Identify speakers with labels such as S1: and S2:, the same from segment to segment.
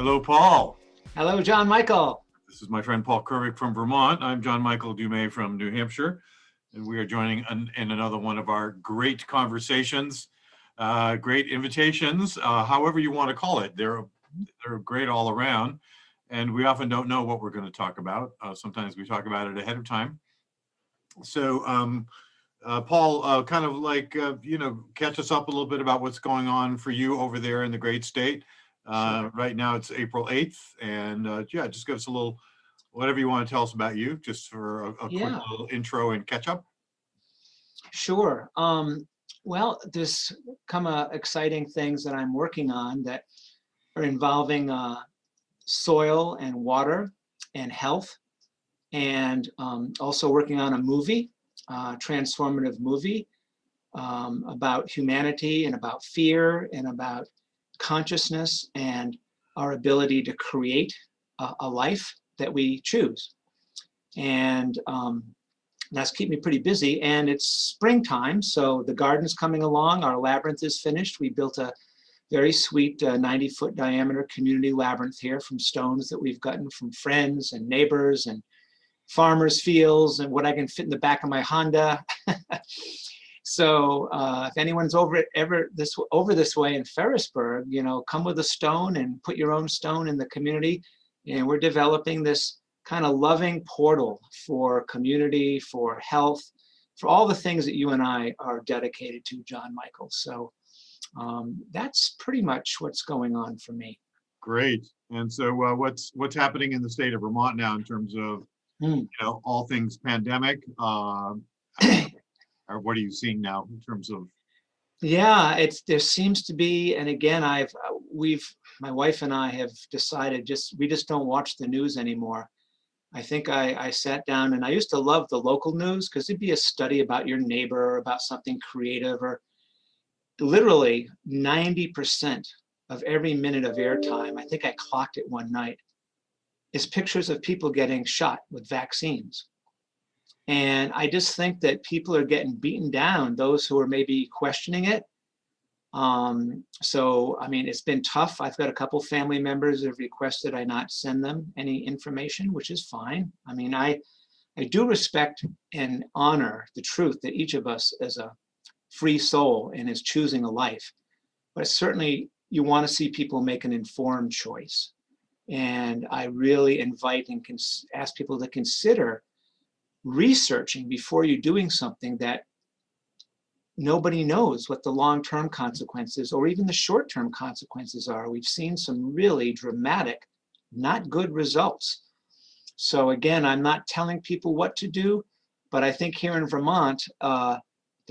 S1: Hello, Paul.
S2: Hello, John Michael.
S1: This is my friend Paul Kervick from Vermont. I'm John Michael Dumais from New Hampshire, and we are joining in another one of our great conversations, great invitations, however you want to call it. They're great all around, and we often don't know what we're going to talk about. Sometimes we talk about it ahead of time. So, Paul, kind of like, catch us up a little bit about what's going on for you over there in the great state.
S2: Sure.
S1: Right now it's April 8th, and just give us a little, whatever you want to tell us about you, just for a quick
S2: Yeah,
S1: little intro and catch up.
S2: sure. Well, there's come exciting things that I'm working on that are involving soil and water and health, and also working on a movie, transformative movie about humanity and about fear and about consciousness and our ability to create a life that we choose. And that's kept me pretty busy. And it's springtime, so the garden's coming along. Our labyrinth is finished. We built a very sweet 90-foot diameter community labyrinth here from stones that we've gotten from friends and neighbors and farmers' fields and what I can fit in the back of my Honda. So if anyone's over this way in Ferrisburgh, come with a stone and put your own stone in the community. And we're developing this kind of loving portal for community, for health, for all the things that you and I are dedicated to, John Michael. So that's pretty much what's going on for me.
S1: Great. And so what's happening in the state of Vermont now in terms of all things pandemic? Or what are you seeing now in terms of?
S2: Yeah, there seems to be, and again, my wife and I have decided we just don't watch the news anymore. I think I sat down, and I used to love the local news because it'd be a study about your neighbor or about something creative, or literally 90% of every minute of airtime, I think I clocked it one night, is pictures of people getting shot with vaccines. And I just think that people are getting beaten down, those who are maybe questioning it. So, I mean, it's been tough. I've got a couple family members that have requested I not send them any information, which is fine. I mean, I do respect and honor the truth that each of us is a free soul and is choosing a life. But certainly you want to see people make an informed choice. And I really invite and ask people to consider researching before you're doing something that nobody knows what the long-term consequences or even the short-term consequences are. We've seen some really dramatic, not good results. So again, I'm not telling people what to do, but I think here in Vermont, there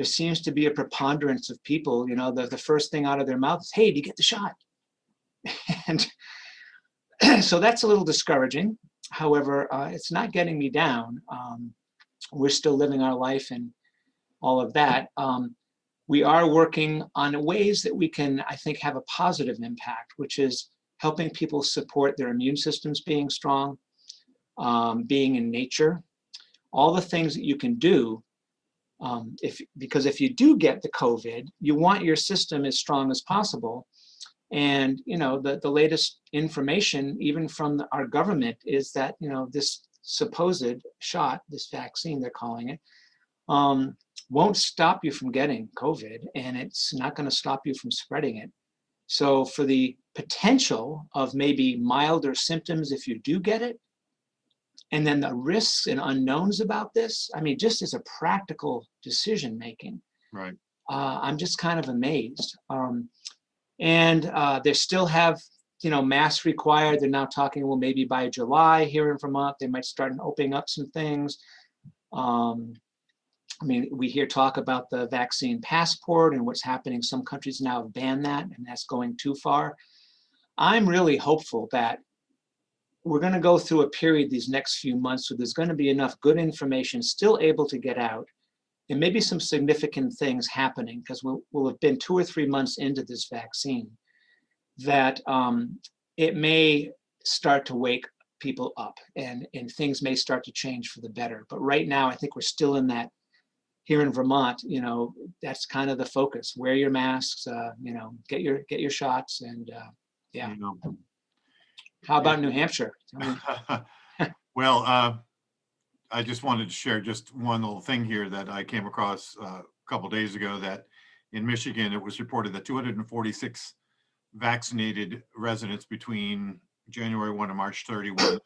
S2: seems to be a preponderance of people, the first thing out of their mouth is, hey, did you get the shot? And so that's a little discouraging. However, it's not getting me down. We're still living our life and all of that. We are working on ways that we can, I think, have a positive impact, which is helping people support their immune systems being strong, being in nature, all the things that you can do. Because if you do get the COVID, you want your system as strong as possible. And the latest information, even from our government, is that this supposed shot, this vaccine they're calling it, won't stop you from getting COVID, and it's not going to stop you from spreading it. So for the potential of maybe milder symptoms if you do get it, and then the risks and unknowns about this, I mean, just as a practical decision making,
S1: Right.
S2: I'm just kind of amazed. And they still have masks required. They're now talking, well, maybe by July here in Vermont, they might start opening up some things. I mean, we hear talk about the vaccine passport and what's happening. Some countries now have banned that, and that's going too far. I'm really hopeful that we're going to go through a period these next few months where there's going to be enough good information still able to get out, and maybe some significant things happening, because we'll have been 2 or 3 months into this vaccine, that it may start to wake people up and things may start to change for the better. But right now, I think we're still in that, here in Vermont, that's kind of the focus. Wear your masks, get your shots, and yeah. How about New Hampshire? Tell me.
S1: Well, I just wanted to share just one little thing here that I came across a couple days ago, that in Michigan, it was reported that 246 vaccinated residents between January 1 and March 31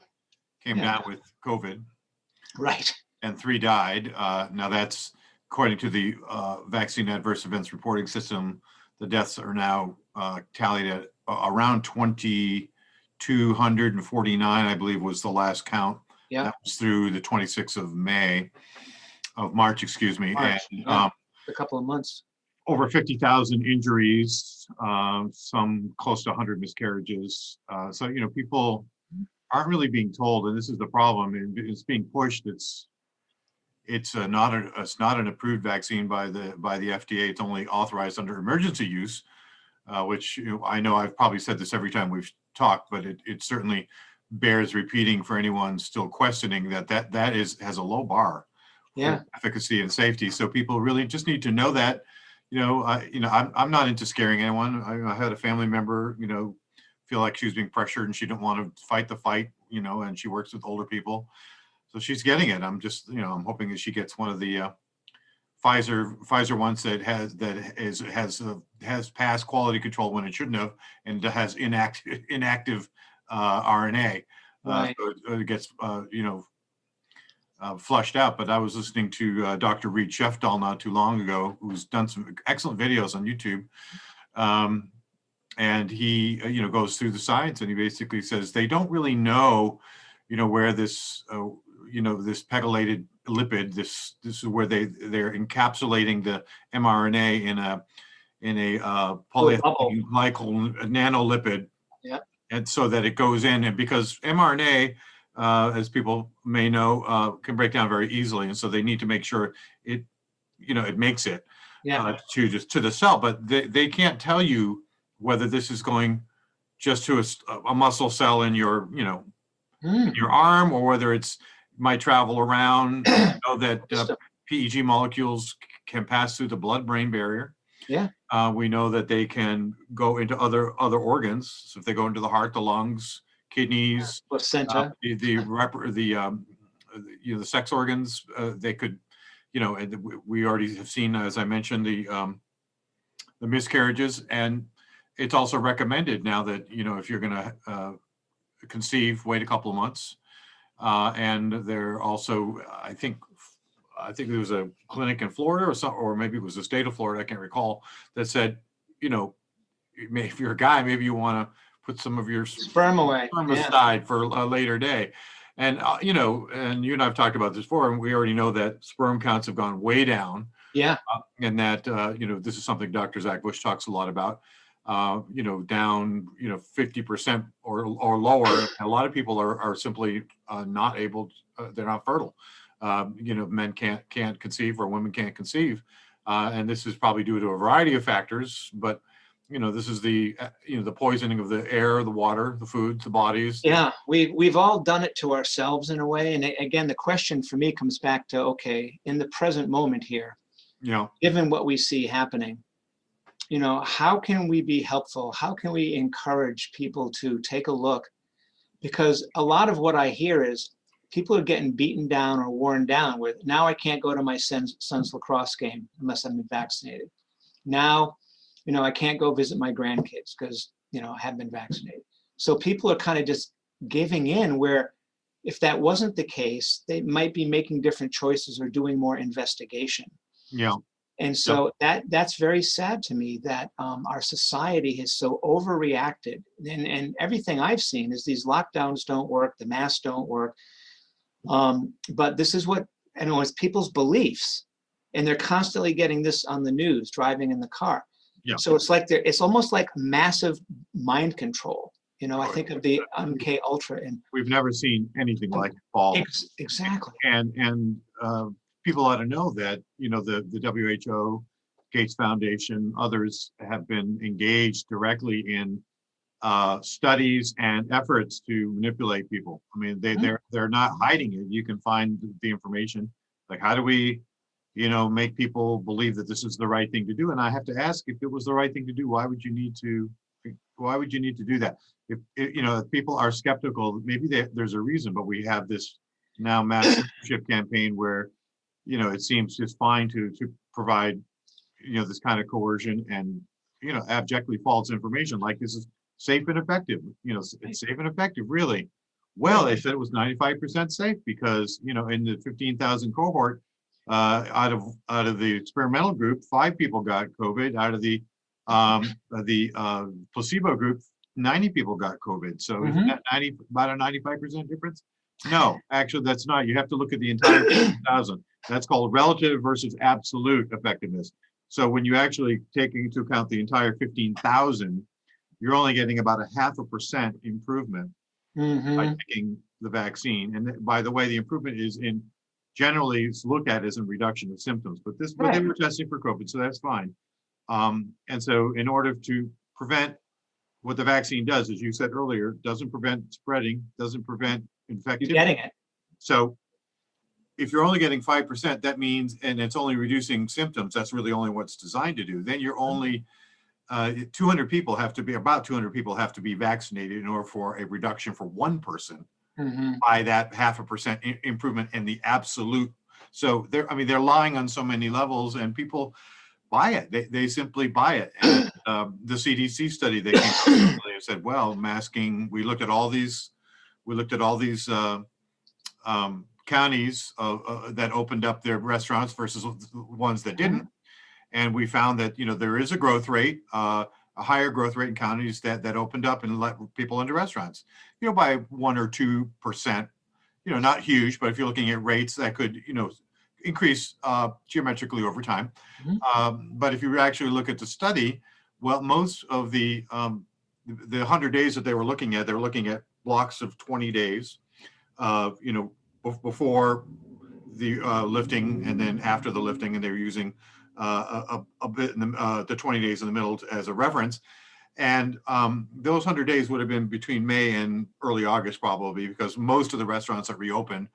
S1: came
S2: Yeah.
S1: down with COVID,
S2: Right.
S1: and 3 died. Now that's according to the vaccine adverse events reporting system. The deaths are now tallied at around 2,249, I believe was the last count.
S2: Yeah.
S1: That was through the 26th of March, excuse me.
S2: March,
S1: And
S2: yeah. A couple of months.
S1: over 50,000 injuries, some close to 100 miscarriages. So, people aren't really being told, and this is the problem, and it's being pushed. It's not an approved vaccine by the FDA. It's only authorized under emergency use, which I know I've probably said this every time we've talked, but it certainly bears repeating for anyone still questioning that has a low bar
S2: Yeah.
S1: for efficacy and safety. So people really just need to know that. I'm not into scaring anyone. I had a family member, feel like she was being pressured and she didn't want to fight the fight, and she works with older people. So she's getting it. I'm just, I'm hoping that she gets one of the Pfizer ones that has passed quality control when it shouldn't have, and has inactive RNA.
S2: Right.
S1: So it gets, flushed out. But I was listening to Dr. Reed Shefdahl not too long ago, who's done some excellent videos on YouTube. And he, goes through the science, and he basically says they don't really know, where this, this pegylated lipid, this is where they're encapsulating the mRNA in a polyethylene glycol nanolipid.
S2: Yeah.
S1: And so that it goes in, and because mRNA, as people may know, can break down very easily, and so they need to make sure it makes it to the cell, but they can't tell you whether this is going just to a muscle cell in your in your arm, or whether it's might travel around. That PEG molecules can pass through the blood-brain barrier.
S2: Yeah.
S1: We know that they can go into other organs. So if they go into the heart, the lungs, kidneys,
S2: placenta,
S1: the sex organs, they could, and we already have seen, as I mentioned, the miscarriages, and it's also recommended now that if you're going to conceive, wait a couple of months, and they're also, I think there was a clinic in Florida or maybe it was the state of Florida, I can't recall, that said, if you're a guy, maybe you want to put some of your
S2: sperm away,
S1: aside for a later day. And, and you and I've talked about this before, and we already know that sperm counts have gone way down.
S2: Yeah.
S1: And that, this is something Dr. Zach Bush talks a lot about, down, 50% or lower. A lot of people are simply not able, they're not fertile. Men can't conceive, or women can't conceive. And this is probably due to a variety of factors, but this is the poisoning of the air, the water, the food, the bodies.
S2: Yeah, we've all done it to ourselves in a way. And again, the question for me comes back to, okay, in the present moment here, given what we see happening, how can we be helpful? How can we encourage people to take a look? Because a lot of what I hear is people are getting beaten down or worn down with, now I can't go to my son's lacrosse game unless I'm vaccinated. Now, I can't go visit my grandkids because, I haven't been vaccinated. So people are kind of just giving in, where if that wasn't the case, they might be making different choices or doing more investigation.
S1: Yeah.
S2: And so that's very sad to me that our society has so overreacted. And everything I've seen is these lockdowns don't work, the masks don't work. But this is what, it's people's beliefs. And they're constantly getting this on the news, driving in the car.
S1: Yeah.
S2: So it's almost like massive mind control. I think of the MK Ultra, and
S1: we've never seen anything like it fall.
S2: Exactly.
S1: And people ought to know that, the WHO, Gates Foundation, others have been engaged directly in studies and efforts to manipulate people. I mean, they're not hiding it. You can find the information. Like, how do we, make people believe that this is the right thing to do? And I have to ask, if it was the right thing to do, why would you need to why would you need to do that? If people are skeptical, maybe there's a reason, but we have this now mass censorship campaign where, it seems just fine to provide, this kind of coercion and, abjectly false information like this is safe and effective. It's safe and effective, really. Well, they said it was 95% safe because, in the 15,000 cohort, out of the experimental group, 5 people got COVID. Out of the placebo group, 90 people got COVID. So isn't that about a 95% difference? No, actually, that's not. You have to look at the entire 15,000. That's called relative versus absolute effectiveness. So when you actually take into account the entire 15,000, you're only getting about 0.5% improvement by taking the vaccine. And by the way, the improvement is generally it's looked at as a reduction of symptoms, but they were testing for COVID, so that's fine. And so in order to prevent, what the vaccine does, as you said earlier, doesn't prevent spreading, doesn't prevent infectivity.
S2: You're getting it.
S1: So if you're only getting 5%, that means, and it's only reducing symptoms, that's really only what's designed to do. Then you're only, 200 people have to be vaccinated in order for a reduction for one person by that 0.5% improvement in the absolute. So they're lying on so many levels, and people buy it. They simply buy it. And the CDC study, they said, well, masking, we looked at all these counties that opened up their restaurants versus ones that didn't. And we found that, there is a growth rate, a higher growth rate in counties that opened up and let people into restaurants, by 1 or 2%, not huge, but if you're looking at rates that could, increase geometrically over time. But if you actually look at the study, well, most of the 100 days that they were looking at blocks of 20 days, before the lifting and then after the lifting, and they were using a bit in the 20 days in the middle as a reference. And those 100 days would have been between May and early August, probably, because most of the restaurants that reopened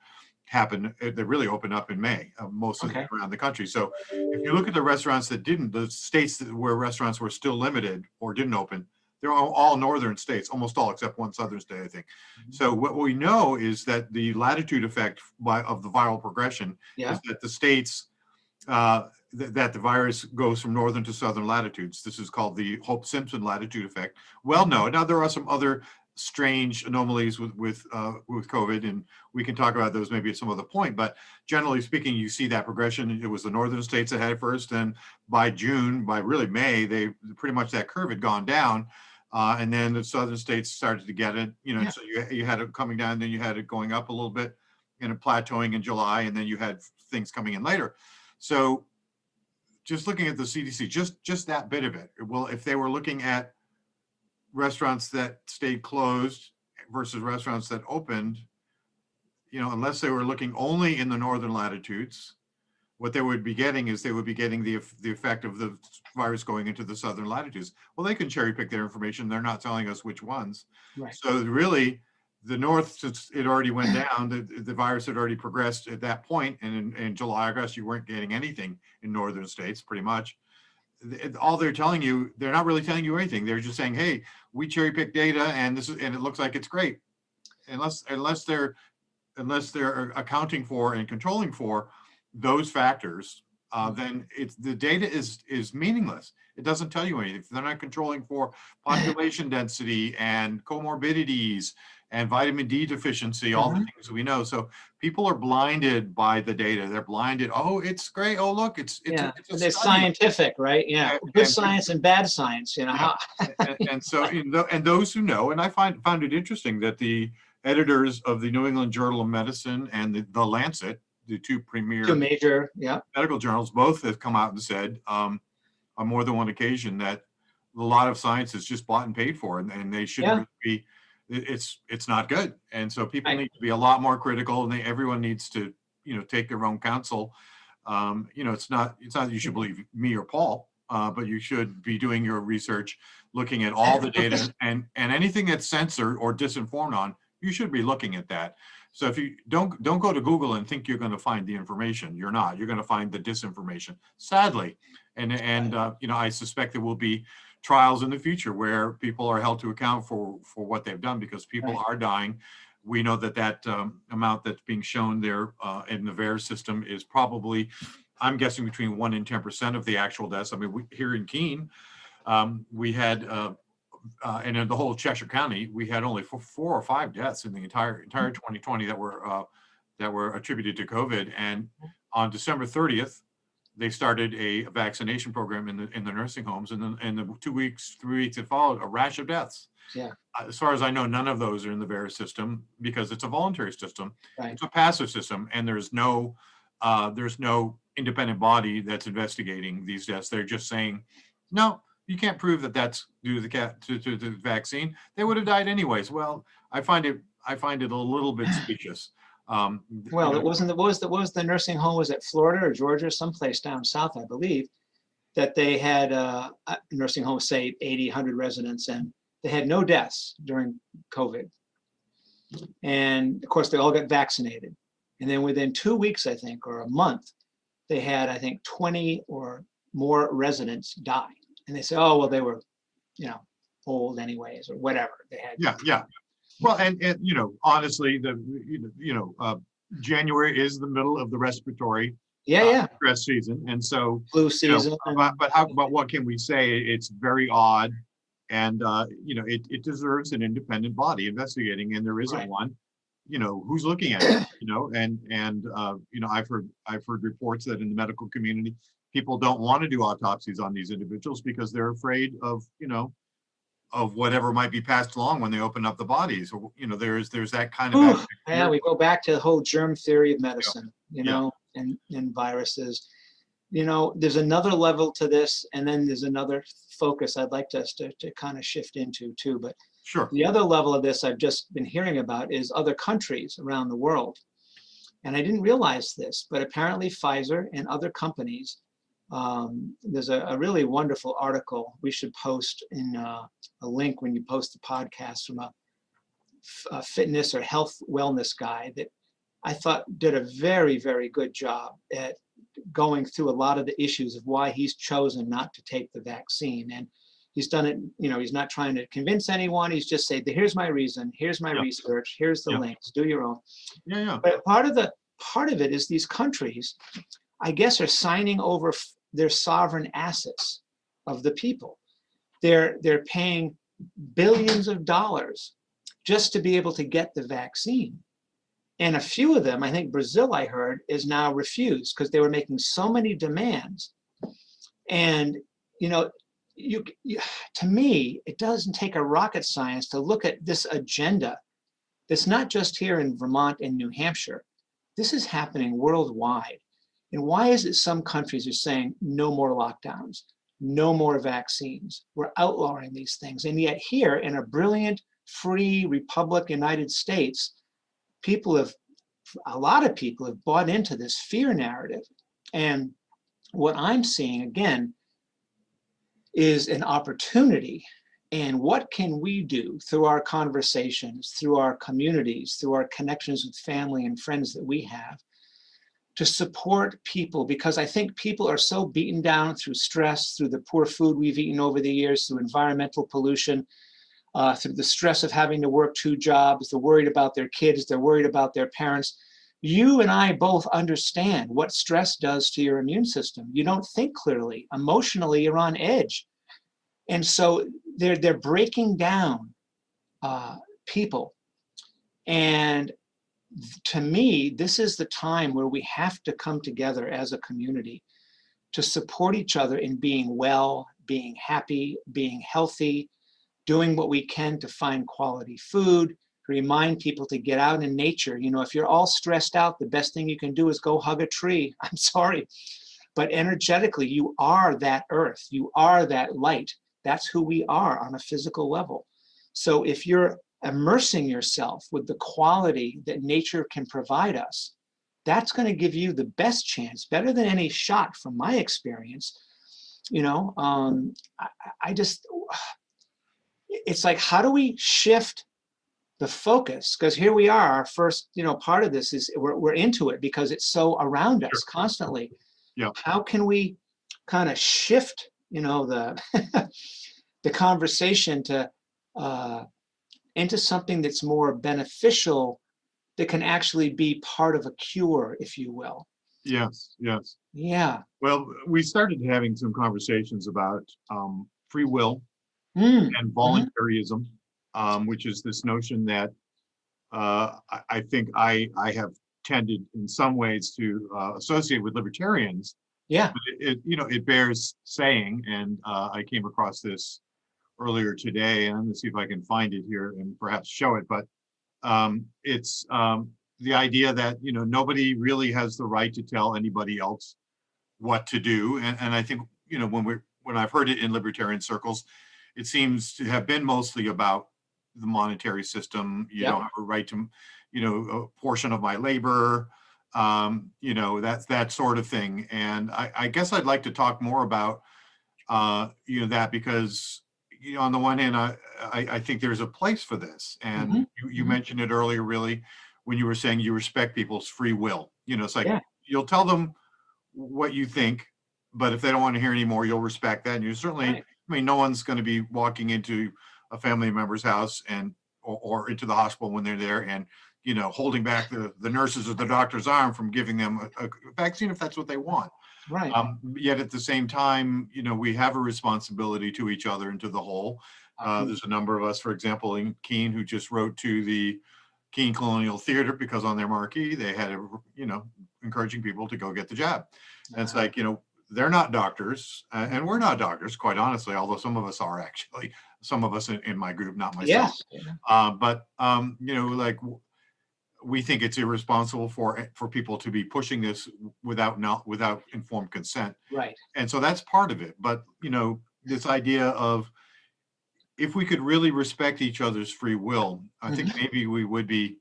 S1: they really opened up in May, most of them around the country. So if you look at the restaurants that didn't, the states where restaurants were still limited or didn't open, they're all northern states, almost all except one southern state, I think. So what we know is that the latitude effect of the viral progression is that the states, that the virus goes from northern to southern latitudes. This is called the Hope-Simpson latitude effect. Well, no, now there are some other strange anomalies with COVID, and we can talk about those maybe at some other point, but generally speaking, you see that progression. It was the northern states that had it first, and by really May, they pretty much that curve had gone down, and then the southern states started to get it, so you had it coming down, then you had it going up a little bit and plateauing in July, and then you had things coming in later. So just looking at the CDC, just that bit of it, well, if they were looking at restaurants that stayed closed versus restaurants that opened, unless they were looking only in the northern latitudes, what they would be getting is they would be getting the effect of the virus going into the southern latitudes. Well, they can cherry pick their information. They're not telling us which ones. Right. So really, the north, since it already went down, the virus had already progressed at that point. And in July, August, you weren't getting anything in northern states, pretty much. All they're telling you, they're not really telling you anything. They're just saying, hey, we cherry pick data and it looks like it's great. Unless they're accounting for and controlling for those factors, then the data is meaningless. It doesn't tell you anything. They're not controlling for population density and comorbidities and vitamin D deficiency, all the things we know. So people are blinded by the data. They're blinded. Oh, it's great. Oh, look, it's
S2: scientific, right? Yeah, good science and bad science.
S1: And so and those who know, and I found it interesting that the editors of the New England Journal of Medicine and the Lancet, the two major medical journals, both have come out and said on more than one occasion that a lot of science is just bought and paid for, and they shouldn't be. It's not good, and so people need to be a lot more critical, and everyone needs to take their own counsel. It's not that you should believe me or Paul, but you should be doing your research, looking at all the data, and anything that's censored or disinformed on, you should be looking at that. So if you don't go to Google and think you're going to find the information, you're not. You're going to find the disinformation, sadly, and I suspect there will be trials in the future where people are held to account for what they've done, because people
S2: Right.
S1: are dying. We know that amount that's being shown there in the VAERS system is probably, I'm guessing, between 1% and 10% of the actual deaths. I mean, here in Keene, we had, and in the whole Cheshire County, we had only 4 or 5 deaths in the entire 2020 that were attributed to COVID. And on December 30th, they started a vaccination program in the nursing homes, and then in the 3 weeks that followed, a rash of deaths.
S2: Yeah.
S1: As far as I know, none of those are in the VAERS system because it's a voluntary system.
S2: Right.
S1: It's a passive system, and there's no independent body that's investigating these deaths. They're just saying, no, you can't prove that that's due to the vaccine. They would have died anyways. Well, I find it a little bit specious.
S2: Well, it wasn't. What was the nursing home? Was it Florida or Georgia, someplace down south, I believe, that they had a nursing home, say 80, 100 residents, and they had no deaths during COVID. And of course, they all got vaccinated. And then within 2 weeks, I think, or a month, they had, I think, 20 or more residents die. And they said, oh, well, they were, old anyways, or whatever they had.
S1: Yeah. Well, and honestly, January is the middle of the respiratory stress season, and so
S2: flu season.
S1: But what can we say? It's very odd, and it deserves an independent body investigating, and there isn't one. Who's looking at it? I've heard reports that in the medical community, people don't want to do autopsies on these individuals because they're afraid of whatever might be passed along when they open up the bodies. There's that kind of
S2: yeah, we go back to the whole germ theory of medicine, and viruses. There's another level to this, and then there's another focus I'd like us to kind of shift into too. But
S1: sure,
S2: the other level of this I've just been hearing about is other countries around the world. And I didn't realize this, but apparently Pfizer and other companies, there's a really wonderful article we should post in a link when you post the podcast from a fitness or health wellness guy that I thought did a very, very good job at going through a lot of the issues of why he's chosen not to take the vaccine. And he's done it, he's not trying to convince anyone. He's just saying, here's my reason, here's my research, here's the links, do your own.
S1: Yeah.
S2: But part of it is these countries, I guess, are signing over their sovereign assets of the people. They're paying billions of dollars just to be able to get the vaccine. And a few of them, I think Brazil, I heard, is now refused because they were making so many demands. And, to me, it doesn't take a rocket science to look at this agenda that's not just here in Vermont and New Hampshire. This is happening worldwide. And why is it some countries are saying no more lockdowns, no more vaccines? We're outlawing these things. And yet here in a brilliant, free republic, United States, a lot of people have bought into this fear narrative. And what I'm seeing, again, is an opportunity. And what can we do through our conversations, through our communities, through our connections with family and friends that we have, to support people? Because I think people are so beaten down through stress, through the poor food we've eaten over the years, through environmental pollution, through the stress of having to work 2 jobs. They're worried about their kids, they're worried about their parents. You and I both understand what stress does to your immune system. You don't think clearly. Emotionally, you're on edge. And so they're breaking down people. And to me, this is the time where we have to come together as a community to support each other in being well, being happy, being healthy, doing what we can to find quality food, remind people to get out in nature. If you're all stressed out, the best thing you can do is go hug a tree. I'm sorry. But energetically, you are that earth. You are that light. That's who we are on a physical level. So if you're immersing yourself with the quality that nature can provide us, that's going to give you the best chance, better than any shot from my experience. It's like, how do we shift the focus? Because here we are, our first, part of this is we're into it because it's so around us constantly.
S1: Yeah.
S2: How can we kind of shift, the the conversation to into something that's more beneficial, that can actually be part of a cure, if you will.
S1: Yes, yes.
S2: Yeah.
S1: Well, we started having some conversations about free will and
S2: Mhm.
S1: voluntarism, which is this notion that I think I have tended in some ways to associate with libertarians.
S2: Yeah.
S1: But it bears saying, and I came across this earlier today, and I'm going to see if I can find it here and perhaps show it. But it's the idea that nobody really has the right to tell anybody else what to do, and I think when I've heard it in libertarian circles, it seems to have been mostly about the monetary system. You
S2: Yep.
S1: don't have a right to a portion of my labor, that's that sort of thing. And I guess I'd like to talk more about that, because on the one hand, I think there's a place for this, and
S2: Mhm.
S1: you
S2: Mhm.
S1: mentioned it earlier, really, when you were saying you respect people's free will. It's like
S2: Yeah.
S1: you'll tell them what you think, but if they don't want to hear anymore, you'll respect that. And you certainly,
S2: Right.
S1: I mean, no one's going to be walking into a family member's house or into the hospital when they're there and holding back the nurses or the doctor's arm from giving them a vaccine if that's what they want.
S2: Right.
S1: Yet at the same time, we have a responsibility to each other and to the whole. There's a number of us, for example, in Keene, who just wrote to the Keene Colonial Theater because on their marquee they had encouraging people to go get the jab. And it's like, they're not doctors, and we're not doctors, quite honestly, although some of us are, actually, some of us in my group, not myself.
S2: Yeah.
S1: But like, we think it's irresponsible for people to be pushing this without informed consent.
S2: Right.
S1: And so that's part of it. But this idea of, if we could really respect each other's free will, I think maybe we would be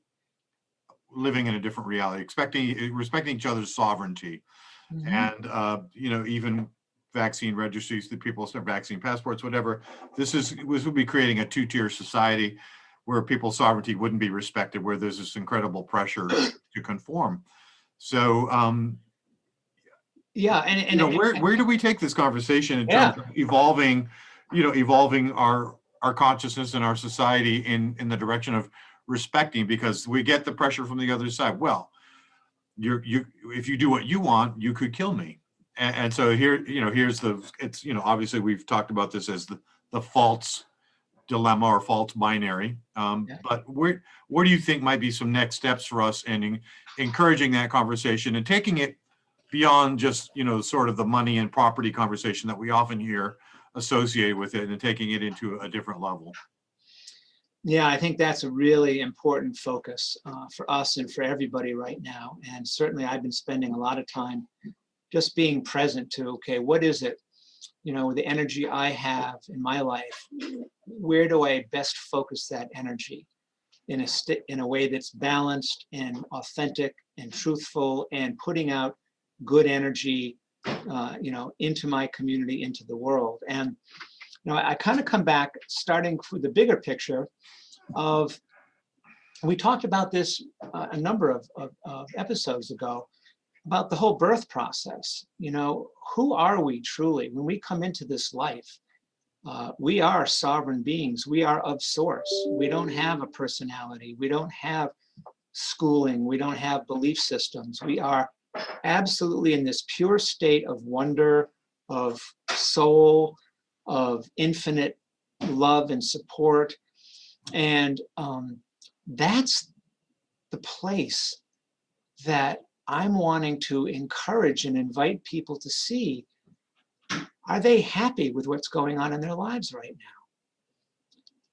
S1: living in a different reality, respecting each other's sovereignty.
S2: Mhm.
S1: And even vaccine registries, that people start vaccine passports, whatever. This would be creating a two-tier society where people's sovereignty wouldn't be respected, where there's this incredible pressure to conform. So
S2: Yeah. And
S1: where do we take this conversation in
S2: yeah.
S1: terms of evolving our consciousness and our society in the direction of respecting? Because we get the pressure from the other side. Well, if you do what you want, you could kill me. And so here's obviously we've talked about this as the false dilemma or false binary.
S2: Yeah.
S1: But what do you think might be some next steps for us in encouraging that conversation and taking it beyond just, sort of the money and property conversation that we often hear associated with it, and taking it into a different level?
S2: Yeah, I think that's a really important focus for us and for everybody right now. And certainly I've been spending a lot of time just being present to, okay, what is it, the energy I have in my life, where do I best focus that energy in a way that's balanced and authentic and truthful, and putting out good energy, into my community, into the world. And I kind of come back, starting with the bigger picture of, we talked about this a number of episodes ago, about the whole birth process. Who are we truly when we come into this life? We are sovereign beings. We are of source. We don't have a personality. We don't have schooling. We don't have belief systems. We are absolutely in this pure state of wonder, of soul, of infinite love and support. And that's the place that I'm wanting to encourage and invite people to see. Are they happy with what's going on in their lives right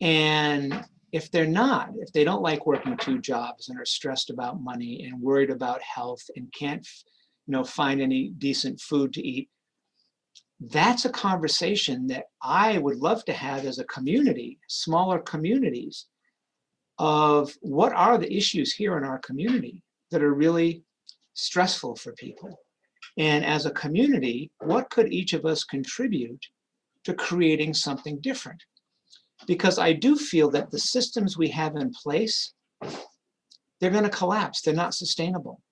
S2: now? And if they're not, if they don't like working two jobs and are stressed about money and worried about health and can't, find any decent food to eat, that's a conversation that I would love to have as a community, smaller communities, of what are the issues here in our community that are really stressful for people. And as a community, what could each of us contribute to creating something different? Because I do feel that the systems we have in place, they're going to collapse. They're not sustainable.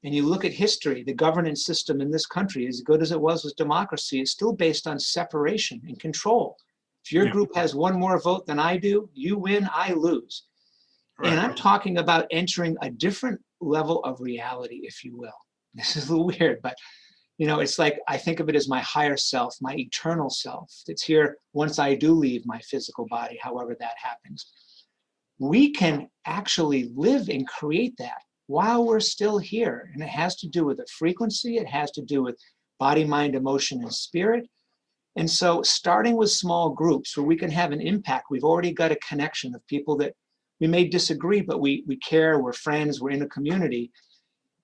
S2: And you look at history, the governance system in this country, as good as it was with democracy, is still based on separation and control. If your
S1: Yeah.
S2: group has one more vote than I do, you win, I lose. And I'm
S1: Right.
S2: talking about entering a different level of reality, if you will. This is a little weird, but it's like I think of it as my higher self, my eternal self. It's here once I do leave my physical body, however that happens. We can actually live and create that while we're still here. And it has to do with the frequency, it has to do with body, mind, emotion, and spirit. And so starting with small groups where we can have an impact, we've already got a connection of people that we may disagree, but we care, we're friends, we're in a community.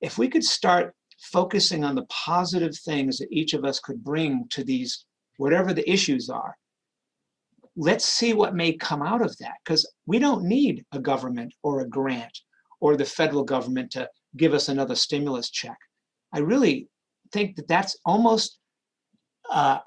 S2: If we could start focusing on the positive things that each of us could bring to these, whatever the issues are, let's see what may come out of that, because we don't need a government or a grant or the federal government to give us another stimulus check. I really think that that's almost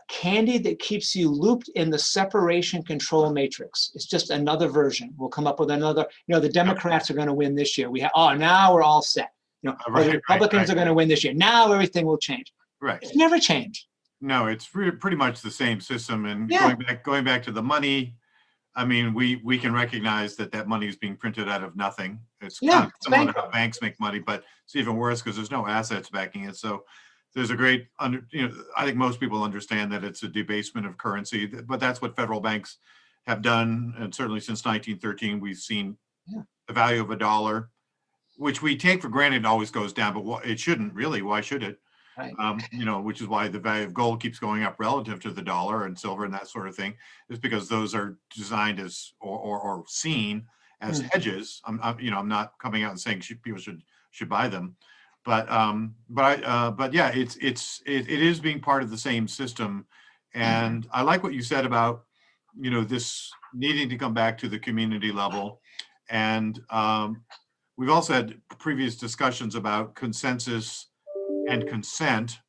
S2: candy that keeps you looped in the separation control matrix. It's just another version. We'll come up with another, the Democrats are going to win this year. Now we're all set. The Republicans are going to win this year. Now everything will change.
S1: Right.
S2: It's never changed.
S1: No, it's pretty much the same system. And
S2: Yeah.
S1: going back to the money, I mean, we can recognize that money is being printed out of nothing. It's kind of similar to how banks make money, but it's even worse because there's no assets backing it. So there's a great I think most people understand that it's a debasement of currency, but that's what federal banks have done. And certainly since 1913, we've seen the value of a dollar, which we take for granted, always goes down, but it shouldn't really. Why should it?
S2: Right.
S1: Which is why the value of gold keeps going up relative to the dollar and silver and that sort of thing, is because those are designed as or seen as hedges. I'm not coming out and saying people should buy them, but yeah, it is being part of the same system. And I like what you said about this needing to come back to the community level, and we've also had previous discussions about consensus and consent,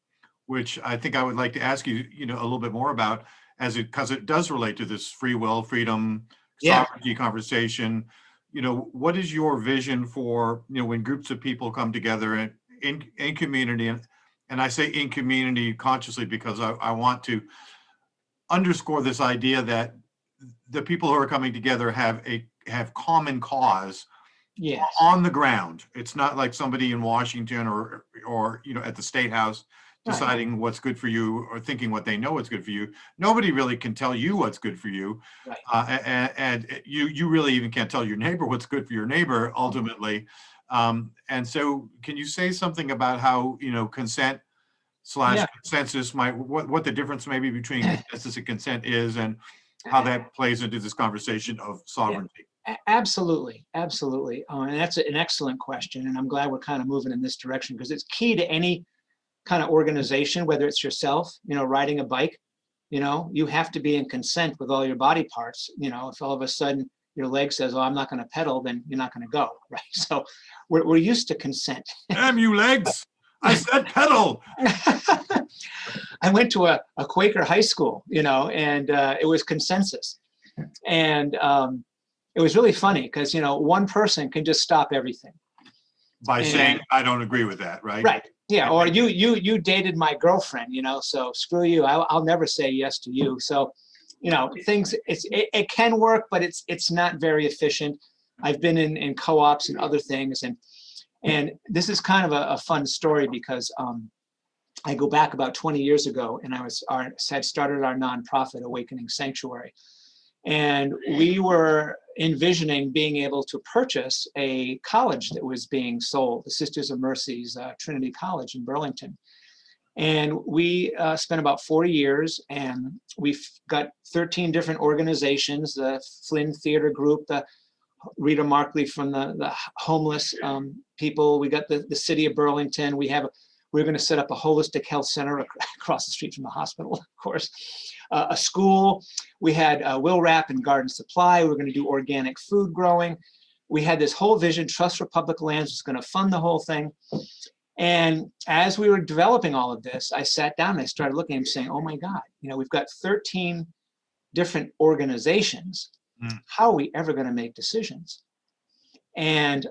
S1: which I think I would like to ask you, a little bit more about, because it does relate to this free will, freedom, sovereignty conversation. What is your vision for, when groups of people come together in community, and I say in community consciously because I want to underscore this idea that the people who are coming together have common cause. Yes. On the ground. It's not like somebody in Washington or at the State House deciding what's good for you or thinking what they know what's good for you. Nobody really can tell you what's good for you. Right. And you really even can't tell your neighbor what's good for your neighbor ultimately. And so can you say something about how, consent / consensus what the difference maybe between consensus and consent is, and how that plays into this conversation of sovereignty?
S2: Absolutely. And that's an excellent question. And I'm glad we're kind of moving in this direction, because it's key to any kind of organization, whether it's yourself, riding a bike, you have to be in consent with all your body parts. If all of a sudden your leg says, oh, I'm not going to pedal, then you're not going to go. Right. So we're used to consent.
S1: Damn you legs. I said pedal.
S2: I went to a Quaker high school, and it was consensus. And, it was really funny because, one person can just stop everything.
S1: By saying, I don't agree with that, right?
S2: Right. Yeah. Or you dated my girlfriend, so screw you. I'll never say yes to you. So, things, it can work, but it's not very efficient. I've been in co-ops and other things. And this is kind of a fun story because I go back about 20 years ago, and had started our nonprofit, Awakening Sanctuary. And we were envisioning being able to purchase a college that was being sold, the Sisters of Mercy's Trinity College in Burlington. And we spent about 4 years, and we've got 13 different organizations, the Flynn Theater Group, the Rita Markley from the homeless people. We got the city of Burlington. We're going to set up a holistic health center across the street from the hospital, of course. A school. We had Will Wrap and Garden Supply. We're going to do organic food growing. We had this whole vision. Trust for Public Lands was going to fund the whole thing. And as we were developing all of this, I sat down and I started looking and saying, oh my God, we've got 13 different organizations. How are we ever going to make decisions? And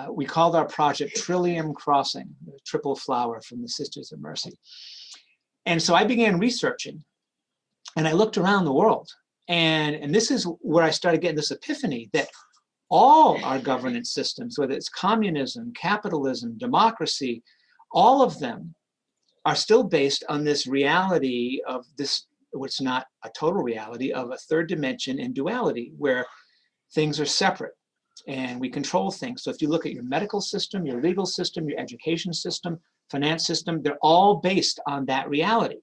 S2: we called our project Trillium Crossing, the triple flower from the Sisters of Mercy. And so I began researching. And I looked around the world, and this is where I started getting this epiphany that all our governance systems, whether it's communism, capitalism, democracy, all of them are still based on this reality of this, what's not a total reality, of a third dimension and duality, where things are separate and we control things. So if you look at your medical system, your legal system, your education system, finance system, they're all based on that reality.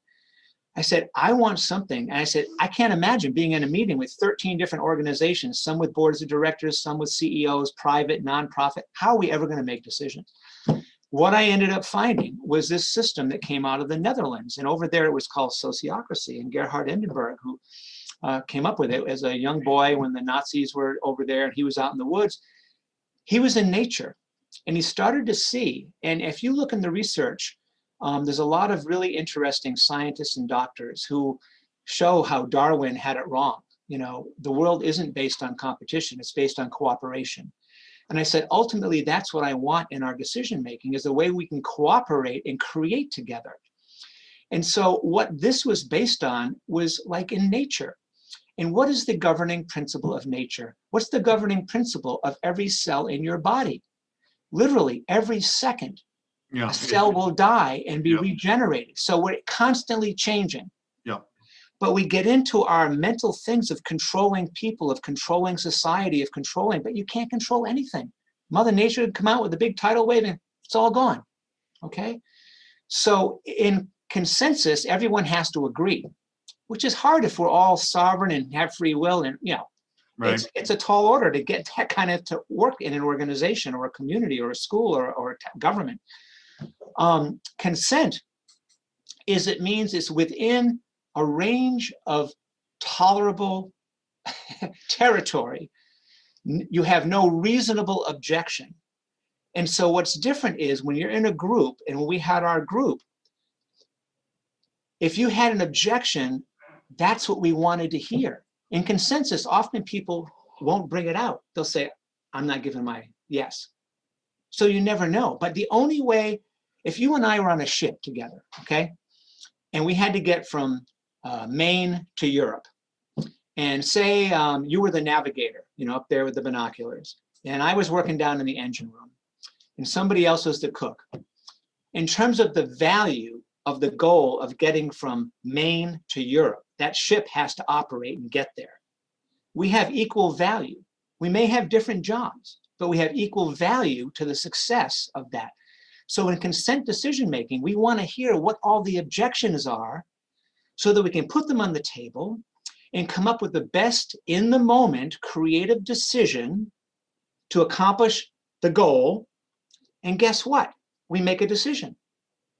S2: I said, I want something. And I said, I can't imagine being in a meeting with 13 different organizations, some with boards of directors, some with CEOs, private, nonprofit. How are we ever going to make decisions? What I ended up finding was this system that came out of the Netherlands. And over there, it was called Sociocracy. And Gerhard Endenberg, who came up with it as a young boy when the Nazis were over there and he was out in the woods, he was in nature. And he started to see, and if you look in the research, there's a lot of really interesting scientists and doctors who show how Darwin had it wrong. You know, the world isn't based on competition, it's based on cooperation. And I said, ultimately, that's what I want in our decision making, is the way we can cooperate and create together. And so what this was based on was like in nature. And what is the governing principle of nature? What's the governing principle of every cell in your body? Literally every second, a cell will die and be regenerated. So we're constantly changing.
S1: Yeah.
S2: But we get into our mental things of controlling people, of controlling society, of controlling, but you can't control anything. Mother Nature would come out with a big tidal wave and it's all gone. Okay. So in consensus, everyone has to agree, which is hard if we're all sovereign and have free will. And, you know,
S1: Right.
S2: it's a tall order to get that kind of to work in an organization or a community or a school or a government. Consent is, it means it's within a range of tolerable territory. You have no reasonable objection. And so what's different is when you're in a group, and when we had our group, if you had an objection, that's what we wanted to hear. In consensus, often people won't bring it out. They'll say, I'm not giving my yes. So you never know. But the only way, if you and I were on a ship together, okay, and we had to get from Maine to Europe, and say you were the navigator, you know, up there with the binoculars, and I was working down in the engine room, and somebody else was the cook. In terms of the value of the goal of getting from Maine to Europe, that ship has to operate and get there. We have equal value. We may have different jobs, but we have equal value to the success of that. So in consent decision-making, we want to hear what all the objections are so that we can put them on the table and come up with the best in the moment creative decision to accomplish the goal. And guess what? We make a decision.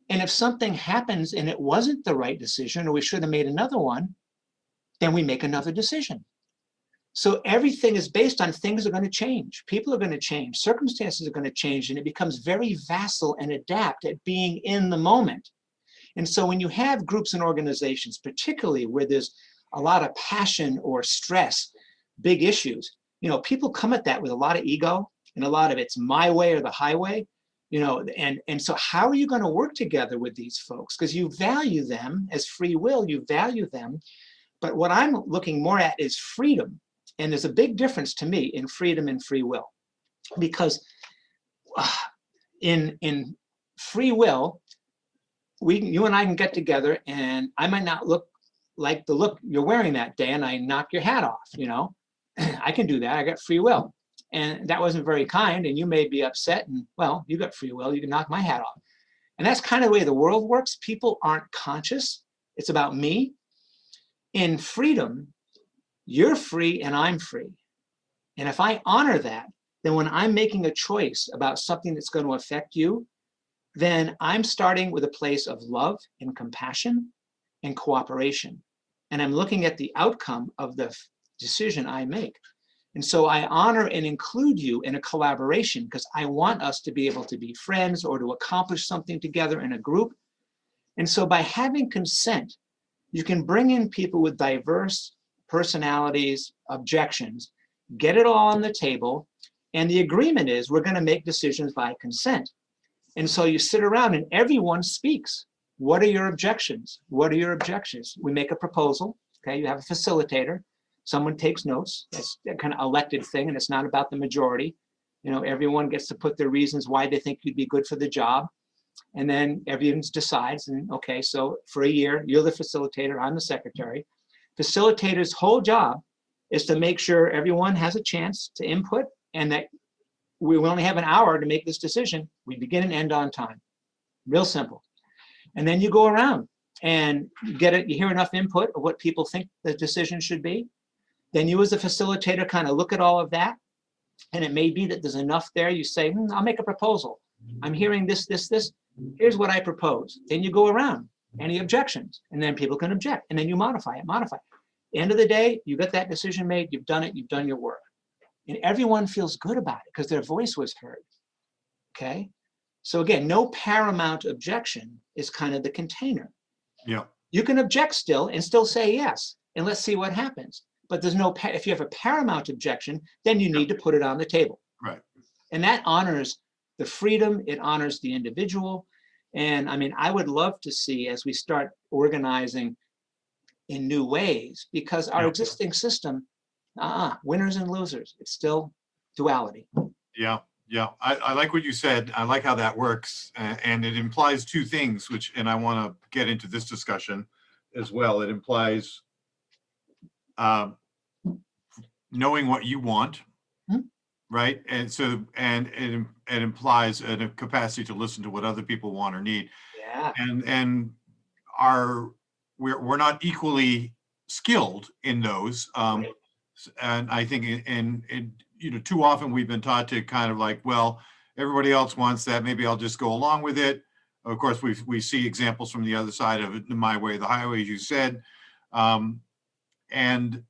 S2: And if something happens and it wasn't the right decision, or we should have made another one, then we make another decision. So everything is based on things are going to change. People are going to change. Circumstances are going to change. And it becomes very vassal and adapt at being in the moment. And so when you have groups and organizations, particularly where there's a lot of passion or stress, big issues, you know, people come at that with a lot of ego and a lot of it's my way or the highway, you know, and so how are you going to work together with these folks? Because you value them as free will, you value them. But what I'm looking more at is freedom. And there's a big difference to me in freedom and free will, because in free will, you and I can get together and I might not look like the look you're wearing that day and I knock your hat off, you know, I can do that. I got free will. And that wasn't very kind. And you may be upset and, well, you got free will. You can knock my hat off. And that's kind of the way the world works. People aren't conscious. It's about me. In freedom, you're free and I'm free. And if I honor that, then when I'm making a choice about something that's going to affect you, then I'm starting with a place of love and compassion and cooperation. And I'm looking at the outcome of the decision I make. And so I honor and include you in a collaboration because I want us to be able to be friends or to accomplish something together in a group. And so by having consent, you can bring in people with diverse personalities, objections, get it all on the table. And the agreement is we're going to make decisions by consent. And so you sit around and everyone speaks. What are your objections? What are your objections? We make a proposal. Okay, you have a facilitator. Someone takes notes. That's a kind of elected thing, and it's not about the majority. You know, everyone gets to put their reasons why they think you'd be good for the job. And then everyone decides, and okay, so for a year, you're the facilitator, I'm the secretary. Facilitator's whole job is to make sure everyone has a chance to input, and that we only have an hour to make this decision. We begin and end on time. Real simple. And then you go around and you hear enough input of what people think the decision should be. Then you as a facilitator kind of look at all of that. And it may be that there's enough there. You say, I'll make a proposal. I'm hearing this. Here's what I propose. Then you go around. Any objections? And then people can object. And then you modify it. End of the day, you got that decision made. You've done it. You've done your work. And everyone feels good about it because their voice was heard. Okay? So again, no paramount objection is kind of the container.
S1: Yeah.
S2: You can object still and still say yes. And let's see what happens. But there's no, if you have a paramount objection, then you need to put it on the table.
S1: Right.
S2: And that honors the freedom, it honors the individual. And I mean, I would love to see as we start organizing in new ways, because our existing system, winners and losers, it's still duality.
S1: Yeah. Yeah. I like what you said. I like how that works. And it implies two things, and I want to get into this discussion as well. It implies knowing what you want, right? And so, and it implies a capacity to listen to what other people want or need.
S2: Yeah.
S1: And we're not equally skilled in those.
S2: Right.
S1: And I think too often we've been taught to kind of like, well, everybody else wants that, maybe I'll just go along with it. Of course, we see examples from the other side of it, the my way, the highway, as you said. And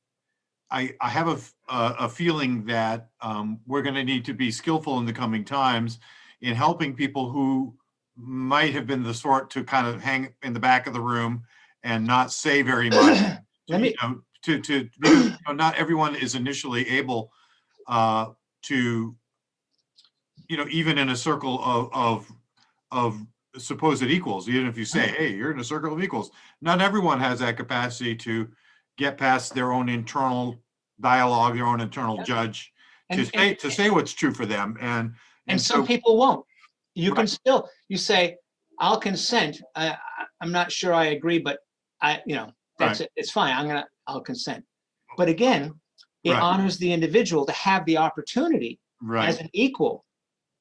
S1: I have a feeling that we're going to need to be skillful in the coming times in helping people who might have been the sort to kind of hang in the back of the room and not say very much. Because not everyone is initially able to, even in a circle of supposed equals, even if you say, hey, you're in a circle of equals, not everyone has that capacity to get past their own internal dialogue, their own internal judge, to say what's true for them. And
S2: some
S1: so,
S2: people won't. You
S1: Right.
S2: can still, you say, I'll consent. I'm not sure I agree, but that's it. It's fine. I'll consent. But again, it
S1: Right.
S2: honors the individual to have the opportunity
S1: right.
S2: as an equal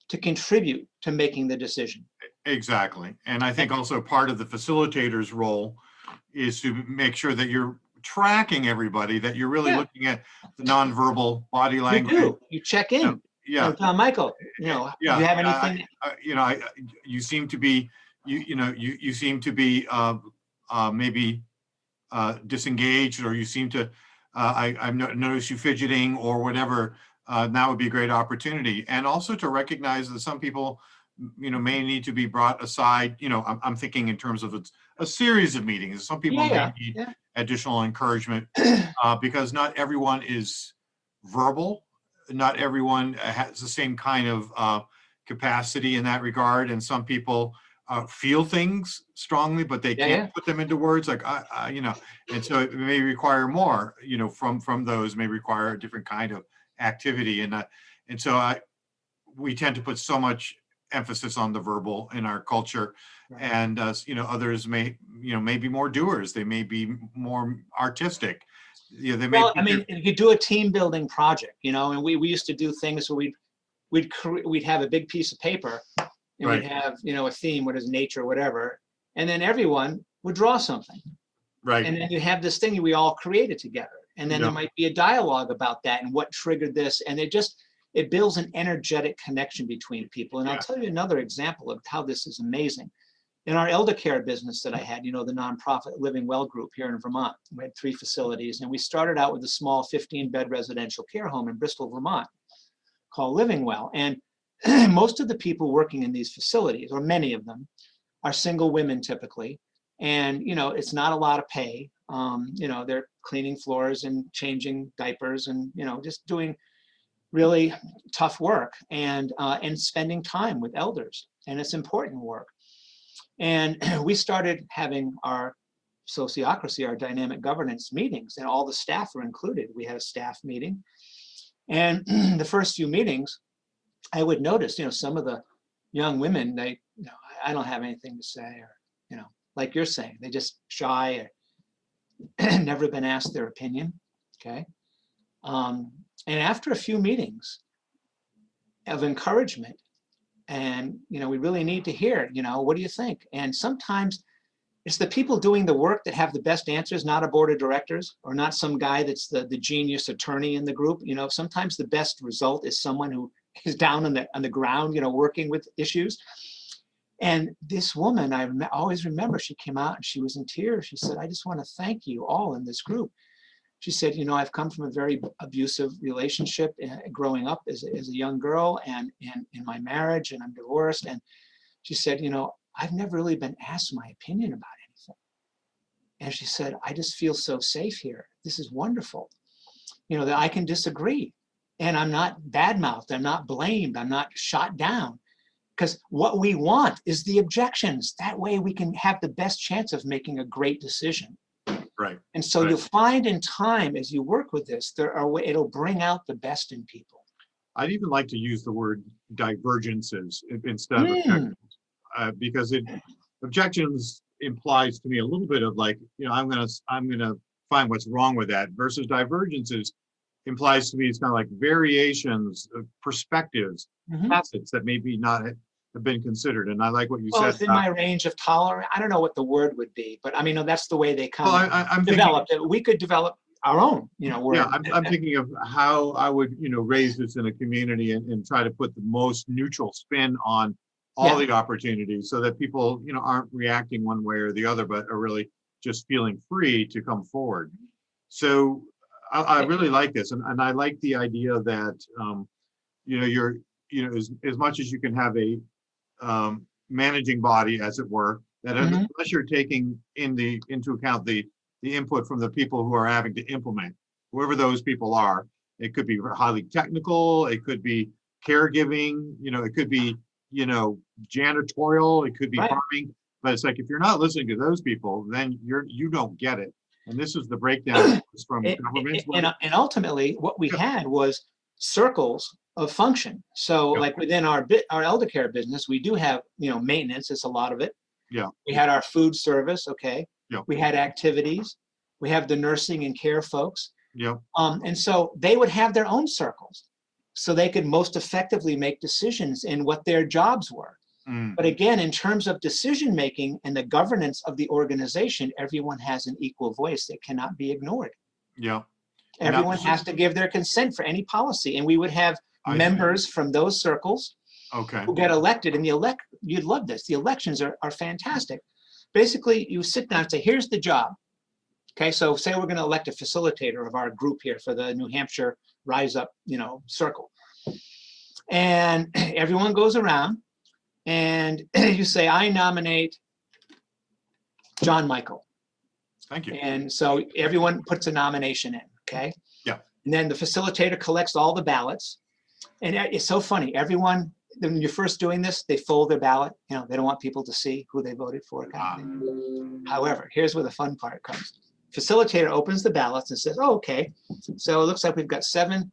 S2: to contribute to making the decision.
S1: Exactly. And I think also part of the facilitator's role is to make sure that you're tracking everybody, that you're really looking at the nonverbal body language.
S2: You do. You check in.
S1: Yeah.
S2: John Michael, do you have anything?
S1: You seem to be, you seem to be maybe disengaged, or you seem to, I've noticed you fidgeting or whatever. That would be a great opportunity. And also to recognize that some people, may need to be brought aside. I'm thinking in terms of a series of meetings. Some people may need additional encouragement because not everyone is verbal. Not everyone has the same kind of capacity in that regard. And some people feel things strongly, but they can't put them into words like, and so it may require more, from those, may require a different kind of activity. And so we tend to put so much emphasis on the verbal in our culture. Right. And, others may be more doers. They may be more artistic.
S2: If you do a team building project, and we used to do things where we'd have a big piece of paper and we'd have, a theme, what is nature, whatever. And then everyone would draw something. Right. And then you have this thing we all created together. And then there might be a dialogue about that and what triggered this. And it builds an energetic connection between people. And I'll tell you another example of how this is amazing. In our elder care business that I had, the nonprofit Living Well group here in Vermont, we had 3 facilities. And we started out with a small 15-bed residential care home in Bristol, Vermont, called Living Well. And most of the people working in these facilities, or many of them, are single women typically. And, it's not a lot of pay. They're cleaning floors and changing diapers and, just doing really tough work and spending time with elders. And it's important work. And we started having our Sociocracy, our dynamic governance meetings, and all the staff were included. We had a staff meeting. And the first few meetings, I would notice, some of the young women, I don't have anything to say, or, like you're saying, they just shy, or never been asked their opinion. Okay. And after a few meetings of encouragement, and, we really need to hear, what do you think? And sometimes it's the people doing the work that have the best answers, not a board of directors, or not some guy that's the genius attorney in the group. Sometimes the best result is someone who is down on the ground, working with issues. And this woman, I always remember, she came out and she was in tears. She said, "I just want to thank you all in this group." She said, "I've come from a very abusive relationship growing up as a young girl, and in my marriage, and I'm divorced." And she said, "I've never really been asked my opinion about anything." And she said, "I just feel so safe here. This is wonderful, that I can disagree. And I'm not badmouthed. I'm not blamed. I'm not shot down. Because what we want is the objections. That way we can have the best chance of making a great decision."
S1: Right.
S2: And so you'll find in time, as you work with this, it'll bring out the best in people.
S1: I'd even like to use the word divergences instead of objections, because objections implies to me a little bit of like, I'm gonna find what's wrong with that, versus divergences implies to me it's kind of like variations of perspectives, facets that maybe not have been considered. And I like what you said.
S2: Within my range of tolerance, I don't know what the word would be, but I mean, that's the way they come
S1: I'm
S2: developed. We could develop our own, word.
S1: Yeah, I'm thinking of how I would, raise this in a community and try to put the most neutral spin on all the opportunities, so that people, aren't reacting one way or the other, but are really just feeling free to come forward. So I really like this, and I like the idea that you're as much as you can have a managing body, as it were, that unless you're taking into account the input from the people who are having to implement, whoever those people are. It could be highly technical, it could be caregiving, it could be janitorial, it could be farming, but it's like, if you're not listening to those people, then you don't get it. And this is the breakdown from government.
S2: And ultimately, what we had was circles of function. So like within our elder care business, we do have, maintenance, it's a lot of it.
S1: Yeah.
S2: We had our food service, okay.
S1: Yeah.
S2: We had activities. We have the nursing and care folks.
S1: Yeah.
S2: And so they would have their own circles, so they could most effectively make decisions in what their jobs were. But again, in terms of decision making and the governance of the organization, everyone has an equal voice that cannot be ignored.
S1: Yeah.
S2: Everyone has to give their consent for any policy, and we would have members from those circles who get elected. And you'd love this. The elections are fantastic. Basically, you sit down and say, "Here's the job." Okay, so say we're going to elect a facilitator of our group here for the New Hampshire Rise Up, circle. And everyone goes around and you say, "I nominate John Michael."
S1: Thank you.
S2: And so everyone puts a nomination in, okay?
S1: Yeah.
S2: And then the facilitator collects all the ballots. And it's so funny. Everyone, when you're first doing this, they fold their ballot. They don't want people to see who they voted for. Kind of thing. However, here's where the fun part comes. Facilitator opens the ballots and says, "Oh, okay. So it looks like we've got 7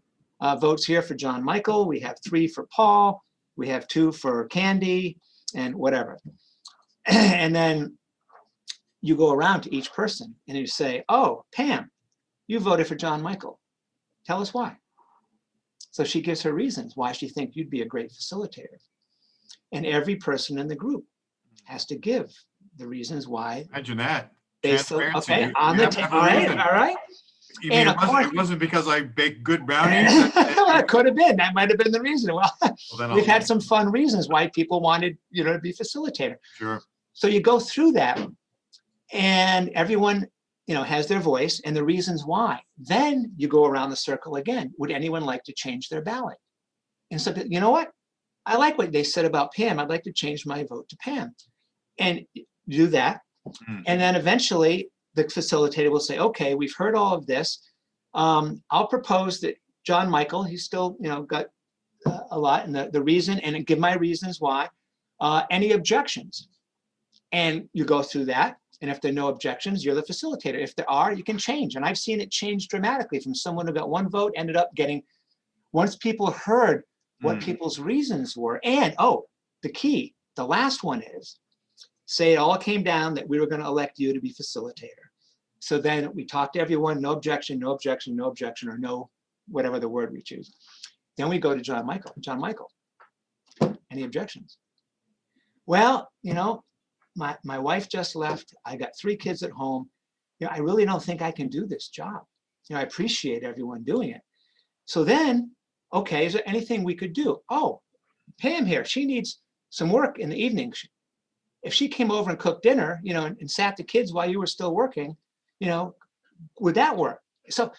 S2: votes here for John Michael. We have 3 for Paul. We have 2 for Candy," and whatever. And then you go around to each person and you say, "Oh, Pam, you voted for John Michael. Tell us why." So she gives her reasons why she thinks you'd be a great facilitator. And every person in the group has to give the reasons why.
S1: Imagine that.
S2: Okay, on the table. All right.
S1: You mean it wasn't because I baked good brownies?
S2: It could have been. That might have been the reason. Well, we've had some fun reasons why people wanted, to be facilitator.
S1: Sure.
S2: So you go through that, and everyone, has their voice and the reasons why. Then you go around the circle again. Would anyone like to change their ballot? And so, you know what? I like what they said about Pam. I'd like to change my vote to Pam. And do that. And then eventually the facilitator will say, "Okay, we've heard all of this. I'll propose that John Michael, he's still, got a lot, and the reason, and give my reasons why. Any objections?" And you go through that. And if there are no objections, you're the facilitator. If there are, you can change. And I've seen it change dramatically from someone who got one vote, ended up getting, once people heard what people's reasons were. And, oh, the key, the last one is, say it all came down that we were going to elect you to be facilitator. So then we talked to everyone, no objection, no objection, no objection, or no, whatever the word we choose. Then we go to John Michael. John Michael, any objections? Well, you know, my wife just left. I got 3 kids at home. You know, I really don't think I can do this job. You know, I appreciate everyone doing it. So then, okay, is there anything we could do? Oh, Pam here, she needs some work in the evening. If she came over and cooked dinner, you know, and sat the kids while you were still working, you know, would that work? So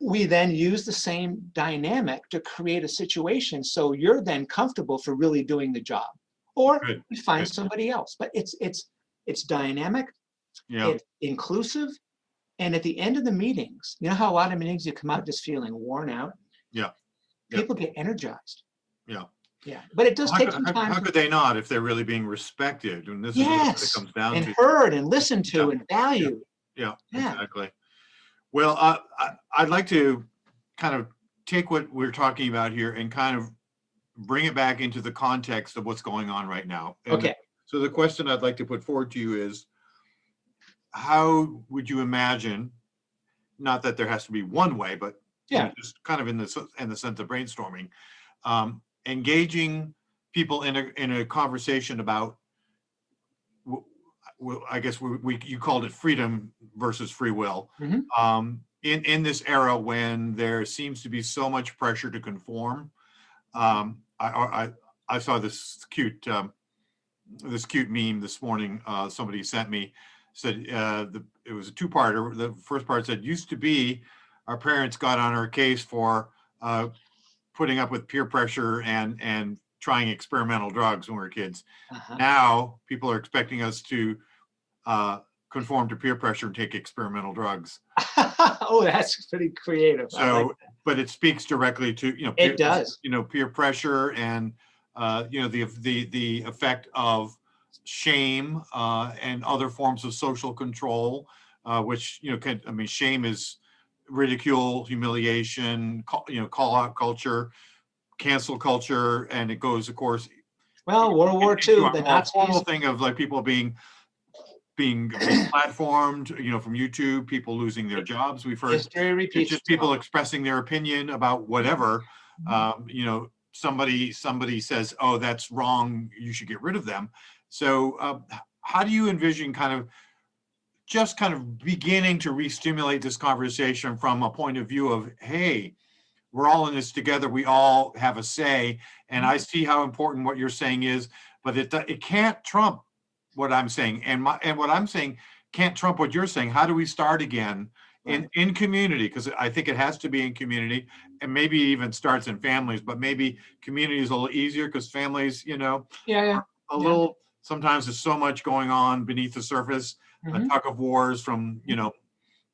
S2: we then use the same dynamic to create a situation so you're then comfortable for really doing the job. Or we find somebody else. But it's dynamic, it's inclusive, and at the end of the meetings, you know how a lot of meetings you come out just feeling worn out?
S1: Yeah.
S2: People get energized.
S1: Yeah.
S2: Yeah, but it does take some time.
S1: How could they not if they're really being respected? And this is what it comes down
S2: and
S1: to.
S2: Heard and listened to and valued.
S1: Yeah, exactly. Well, I'd like to kind of take what we're talking about here and kind of bring it back into the context of what's going on right now. And
S2: okay.
S1: So the question I'd like to put forward to you is, how would you imagine, not that there has to be one way, but you know, just kind of in the sense of brainstorming, engaging people in a conversation about, I guess you called it freedom versus free will. In this era when there seems to be so much pressure to conform. I saw this cute meme this morning. Somebody sent me, said it was a 2-parter. The first part said, used to be our parents got on our case for putting up with peer pressure and trying experimental drugs when we were kids. Now people are expecting us to conform to peer pressure and take experimental drugs.
S2: Oh, that's pretty creative.
S1: So, like, but it speaks directly to, you know,
S2: it does,
S1: you know, peer pressure and you know, the effect of shame and other forms of social control, which, you know, I mean, shame is ridicule, humiliation, you know, call out culture, cancel culture, and it goes, of course.
S2: Well, World War II, the Nazis.
S1: Whole thing of like people being platformed, you know, from YouTube, people losing their jobs. We've heard
S2: history repeats,
S1: just people expressing their opinion about whatever. You know, somebody says, "Oh, that's wrong. You should get rid of them." So, how do you envision kind of beginning to re-stimulate this conversation from a point of view of, hey, we're all in this together. We all have a say, and I see how important what you're saying is, but it can't trump what I'm saying, and what I'm saying can't trump what you're saying. How do we start again in community? Because I think it has to be in community, and maybe even starts in families, but maybe community is a little easier because families, you know, little. Sometimes there's so much going on beneath the surface, a tug of wars from, you know,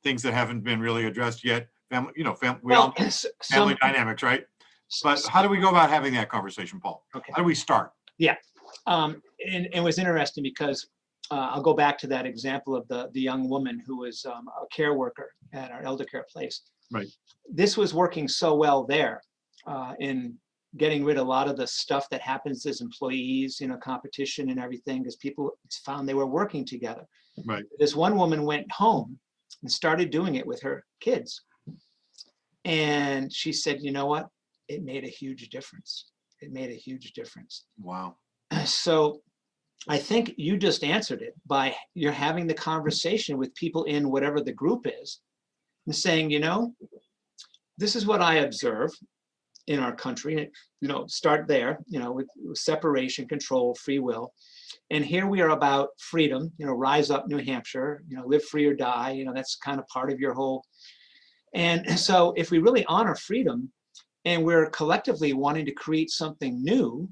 S1: things that haven't been really addressed yet. Family, you know, family dynamics, right? But how do we go about having that conversation, Paul?
S2: Okay.
S1: How do we start?
S2: Yeah. And it was interesting because I'll go back to that example of the young woman who was a care worker at our elder care place.
S1: Right.
S2: This was working so well there in getting rid of a lot of the stuff that happens as employees, you know, competition and everything, because people found they were working together.
S1: Right.
S2: This one woman went home and started doing it with her kids. And she said, you know what? It made a huge difference. It made a huge difference.
S1: Wow.
S2: So I think you just answered it by you're having the conversation with people in whatever the group is and saying, you know, this is what I observe in our country, you know, start there, you know, with separation, control, free will. And here we are about freedom, you know, rise up New Hampshire, you know, live free or die, you know, that's kind of part of your whole. And so if we really honor freedom and we're collectively wanting to create something new,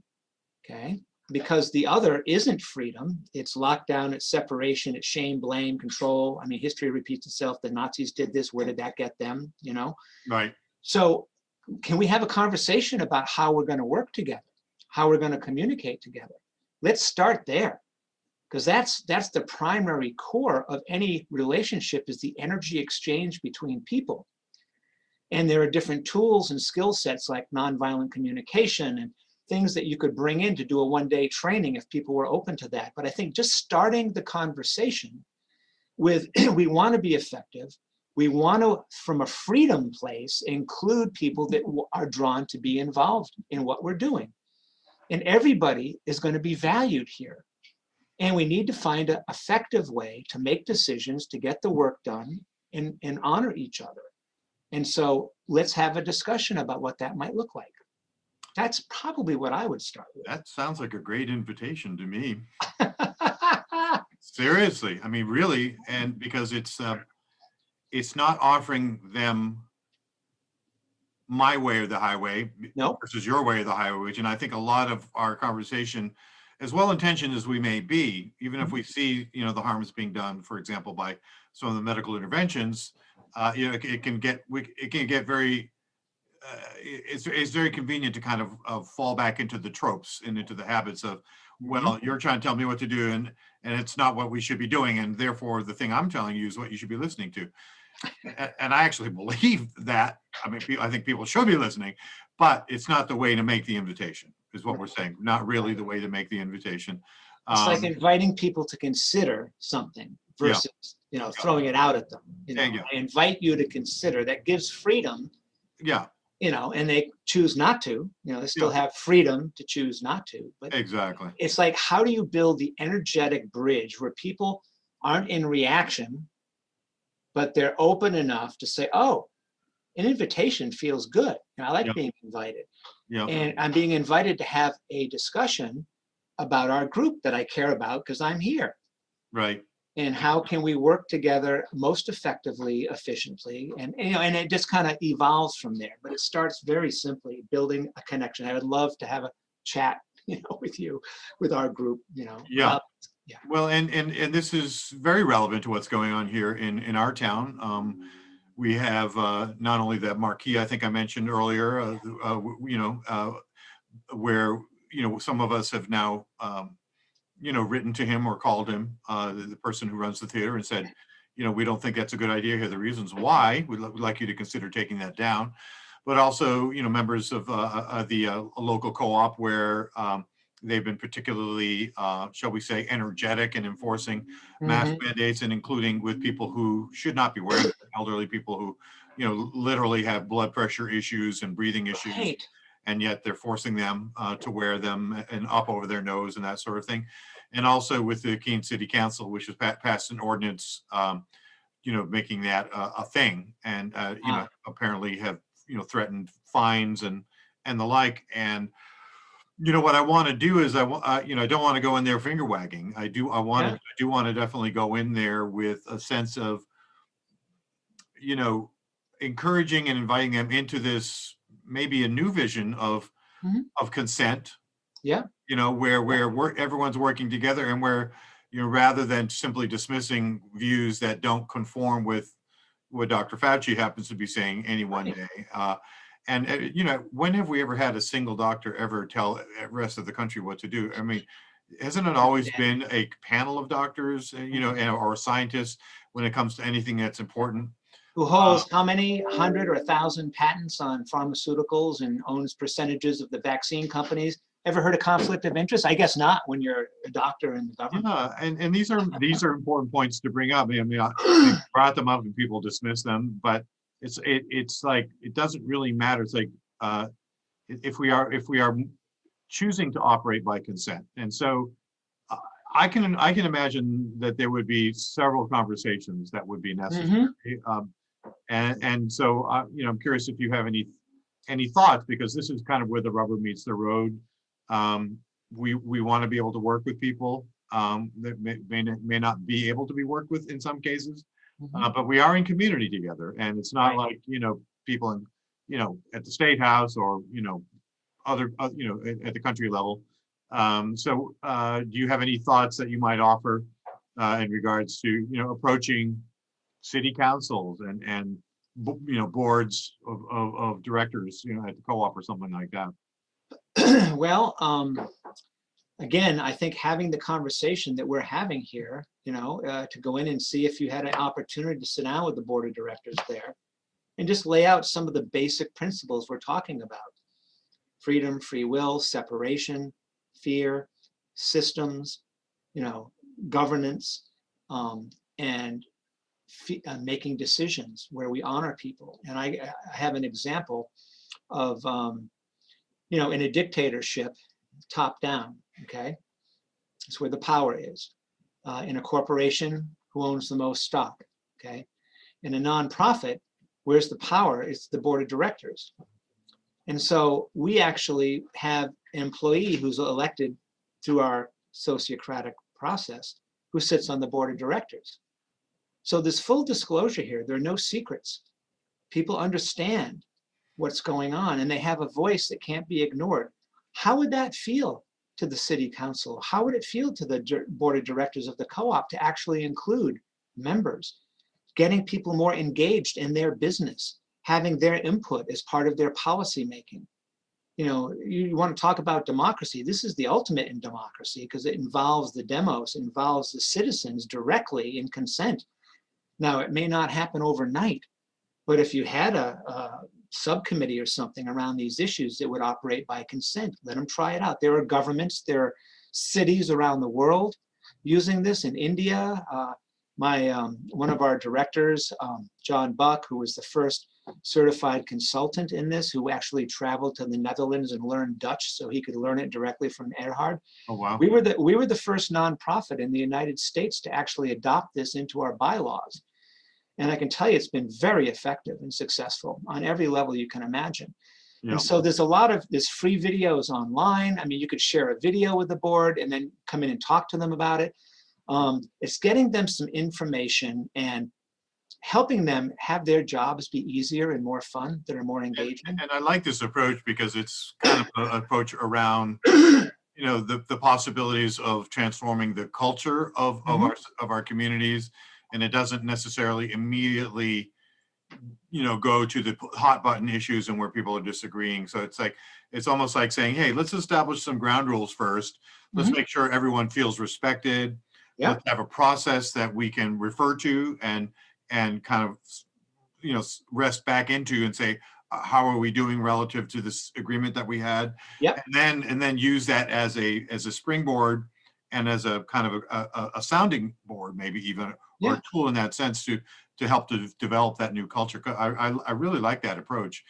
S2: okay, because the other isn't freedom, it's lockdown, it's separation, it's shame, blame, control. I mean, history repeats itself. The Nazis did this. Where did that get them? You know?
S1: Right.
S2: So can we have a conversation about how we're going to work together, how we're going to communicate together? Let's start there. because that's the primary core of any relationship, is the energy exchange between people. And there are different tools and skill sets like nonviolent communication and things that you could bring in to do a one-day training if people were open to that. But I think just starting the conversation with, we want to be effective. We want to, from a freedom place, include people that are drawn to be involved in what we're doing. And everybody is going to be valued here. And we need to find an effective way to make decisions, to get the work done, and honor each other. And so let's have a discussion about what that might look like. That's probably what I would start with.
S1: That sounds like a great invitation to me. Seriously, I mean, really, and because it's not offering them my way or the highway
S2: Nope.
S1: versus your way or the highway, and I think a lot of our conversation, as well-intentioned as we may be, even if we see, you know, the harm is being done, for example, by some of the medical interventions, you know, it can get very, it's very convenient to kind of fall back into the tropes and into the habits of, well, you're trying to tell me what to do, and it's not what we should be doing, and therefore the thing I'm telling you is what you should be listening to. And I actually believe that. I mean, I think people should be listening, but it's not the way to make the invitation, is what we're saying. Not really the way to make the invitation.
S2: It's like inviting people to consider something versus, you know, throwing it out at them. You know, I invite you to consider. That gives freedom.
S1: Yeah.
S2: You know, and they choose not to. You know, they still have freedom to choose not to. But
S1: exactly.
S2: It's like, how do you build the energetic bridge where people aren't in reaction, but they're open enough to say, oh, an invitation feels good. You know, I like being invited. Yeah. And I'm being invited to have a discussion about our group that I care about because I'm here.
S1: Right.
S2: And how can we work together most effectively, efficiently, and you know, and it just kind of evolves from there. But it starts very simply building a connection. I would love to have a chat, you know, with you, with our group, you know.
S1: Yeah. Well, and this is very relevant to what's going on here in our town. We have not only that marquee I think I mentioned earlier, you know, where, you know, some of us have now, you know, written to him or called him, the person who runs the theater, and said, you know, we don't think that's a good idea. Here are the reasons why. We'd like you to consider taking that down. But also, you know, members of the local co-op where they've been particularly, shall we say, energetic in enforcing mask mandates, and including with people who should not be wearing them, elderly people who, you know, literally have blood pressure issues and breathing issues. Right. And yet they're forcing them to wear them and up over their nose and that sort of thing. And also with the Keene City Council, which has passed an ordinance, you know, making that a thing, and you know, apparently have, you know, threatened fines and the like. And you know what I want to do is you know, I don't want to go in there finger wagging. I do want to definitely go in there with a sense of, you know, encouraging and inviting them into this, maybe a new vision of consent. Yeah. You know, where everyone's working together, and where, you know, rather than simply dismissing views that don't conform with what Dr. Fauci happens to be saying any one day. And you know, when have we ever had a single doctor ever tell the rest of the country what to do? I mean, hasn't it always been a panel of doctors, you know, or scientists when it comes to anything that's important?
S2: Who holds how many 100 or 1,000 patents on pharmaceuticals and owns percentages of the vaccine companies? Ever heard of conflict of interest? I guess not when you're a doctor in the government.
S1: Yeah, and these are important points to bring up. I mean, I brought them up and people dismiss them, but it's like, it doesn't really matter. It's like if we are choosing to operate by consent, and so I can imagine that there would be several conversations that would be necessary. And so you know, I'm curious if you have any thoughts, because this is kind of where the rubber meets the road. We want to be able to work with people that may not be able to be worked with in some cases, but we are in community together, and it's not like, you know, people in, you know, at the State House or, you know, other you know, at the country level. So do you have any thoughts that you might offer in regards to, you know, approaching city councils and you know, boards of directors, you know, at the co-op or something like that?
S2: Well, again, I think having the conversation that we're having here, to go in and see if you had an opportunity to sit down with the board of directors there and just lay out some of the basic principles we're talking about. Freedom, free will, separation, fear, systems, governance, and making decisions where we honor people. And I have an example of, in a dictatorship, top down, okay? It's where the power is. In a corporation, who owns the most stock, okay? In a nonprofit, where's the power? It's the board of directors. And so we actually have an employee who's elected through our sociocratic process who sits on the board of directors. So there's full disclosure here. There are no secrets. People understand what's going on and they have a voice that can't be ignored. How would that feel to the city council? How would it feel to the board of directors of the co-op to actually include members, getting people more engaged in their business, having their input as part of their policy making? You want to talk about democracy. This is the ultimate in democracy because it involves the demos, involves the citizens directly in consent. Now, it may not happen overnight, but if you had a subcommittee or something around these issues that would operate by consent, let them try it out. There are governments, there are cities around the world using this. In India, one of our directors, John Buck, who was the first certified consultant in this, who actually traveled to the Netherlands and learned Dutch so he could learn it directly from Erhard.
S1: Oh, wow.
S2: We were the first nonprofit in the United States to actually adopt this into our bylaws. And I can tell you it's been very effective and successful on every level you can imagine.
S1: Yeah.
S2: And so there's free videos online. I mean, you could share a video with the board and then come in and talk to them about it. It's getting them some information and helping them have their jobs be easier and more fun, that are more engaging.
S1: And I like this approach because it's kind of an approach around, the possibilities of transforming the culture of our communities. And it doesn't necessarily immediately, go to the hot button issues and where people are disagreeing. So it's almost like saying, hey, let's establish some ground rules first. Let's make sure everyone feels respected.
S2: Yeah.
S1: Let's have a process that we can refer to and kind of, rest back into and say, how are we doing relative to this agreement that we had?
S2: Yep.
S1: And then use that as a springboard and as a kind of a sounding board, maybe even, or a tool in that sense to help to develop that new culture. I really like that approach.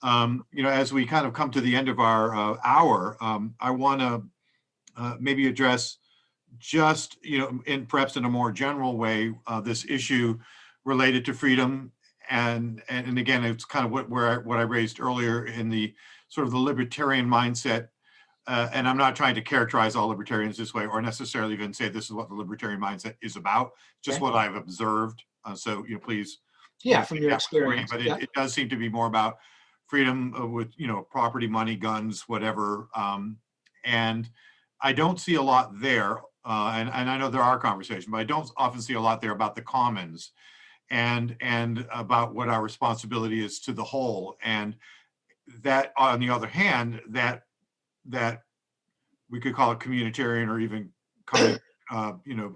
S1: As we kind of come to the end of our hour, I want to maybe address just, perhaps in a more general way, this issue related to freedom. And again, it's kind of what I raised earlier in the sort of the libertarian mindset. And I'm not trying to characterize all libertarians this way or necessarily even say this is what the libertarian mindset is about, just what I've observed. So, please.
S2: Yeah, from your experience.
S1: But it does seem to be more about freedom with, property, money, guns, whatever. And I don't see a lot there. And I know there are conversations, but I don't often see a lot there about the commons and about what our responsibility is to the whole. And that, on the other hand, that we could call it communitarian or even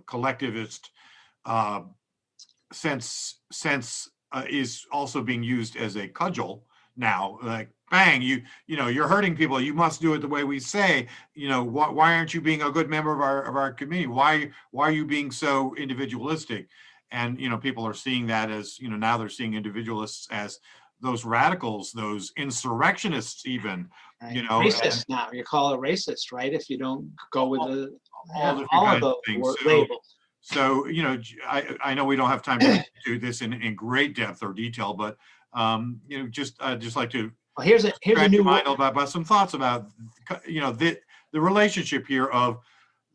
S1: collectivist sense is also being used as a cudgel now. Like, bang, you're hurting people. You must do it the way we say. Why aren't you being a good member of our community? Why are you being so individualistic? And people are seeing that as now they're seeing individualists as those radicals, those insurrectionists, even.
S2: Right. Racist now. You call it racist, right? If you don't go with all of those labels.
S1: So, I know we don't have time to do this in great depth or detail, but just like to.
S2: Well, here's a new
S1: mind about some thoughts about the relationship here of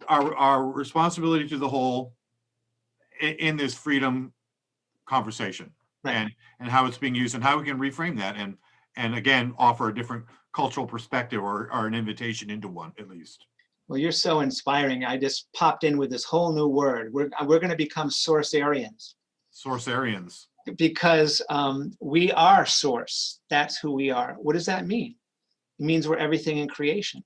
S1: our responsibility to the whole in this freedom conversation, right. and how it's being used and how we can reframe that and again offer a different cultural perspective or an invitation into one at least.
S2: Well, you're so inspiring. I just popped in with this whole new word. We're going to become sourcearians.
S1: Sourcearians.
S2: Because we are source. That's who we are. What does that mean? It means we're everything in creation.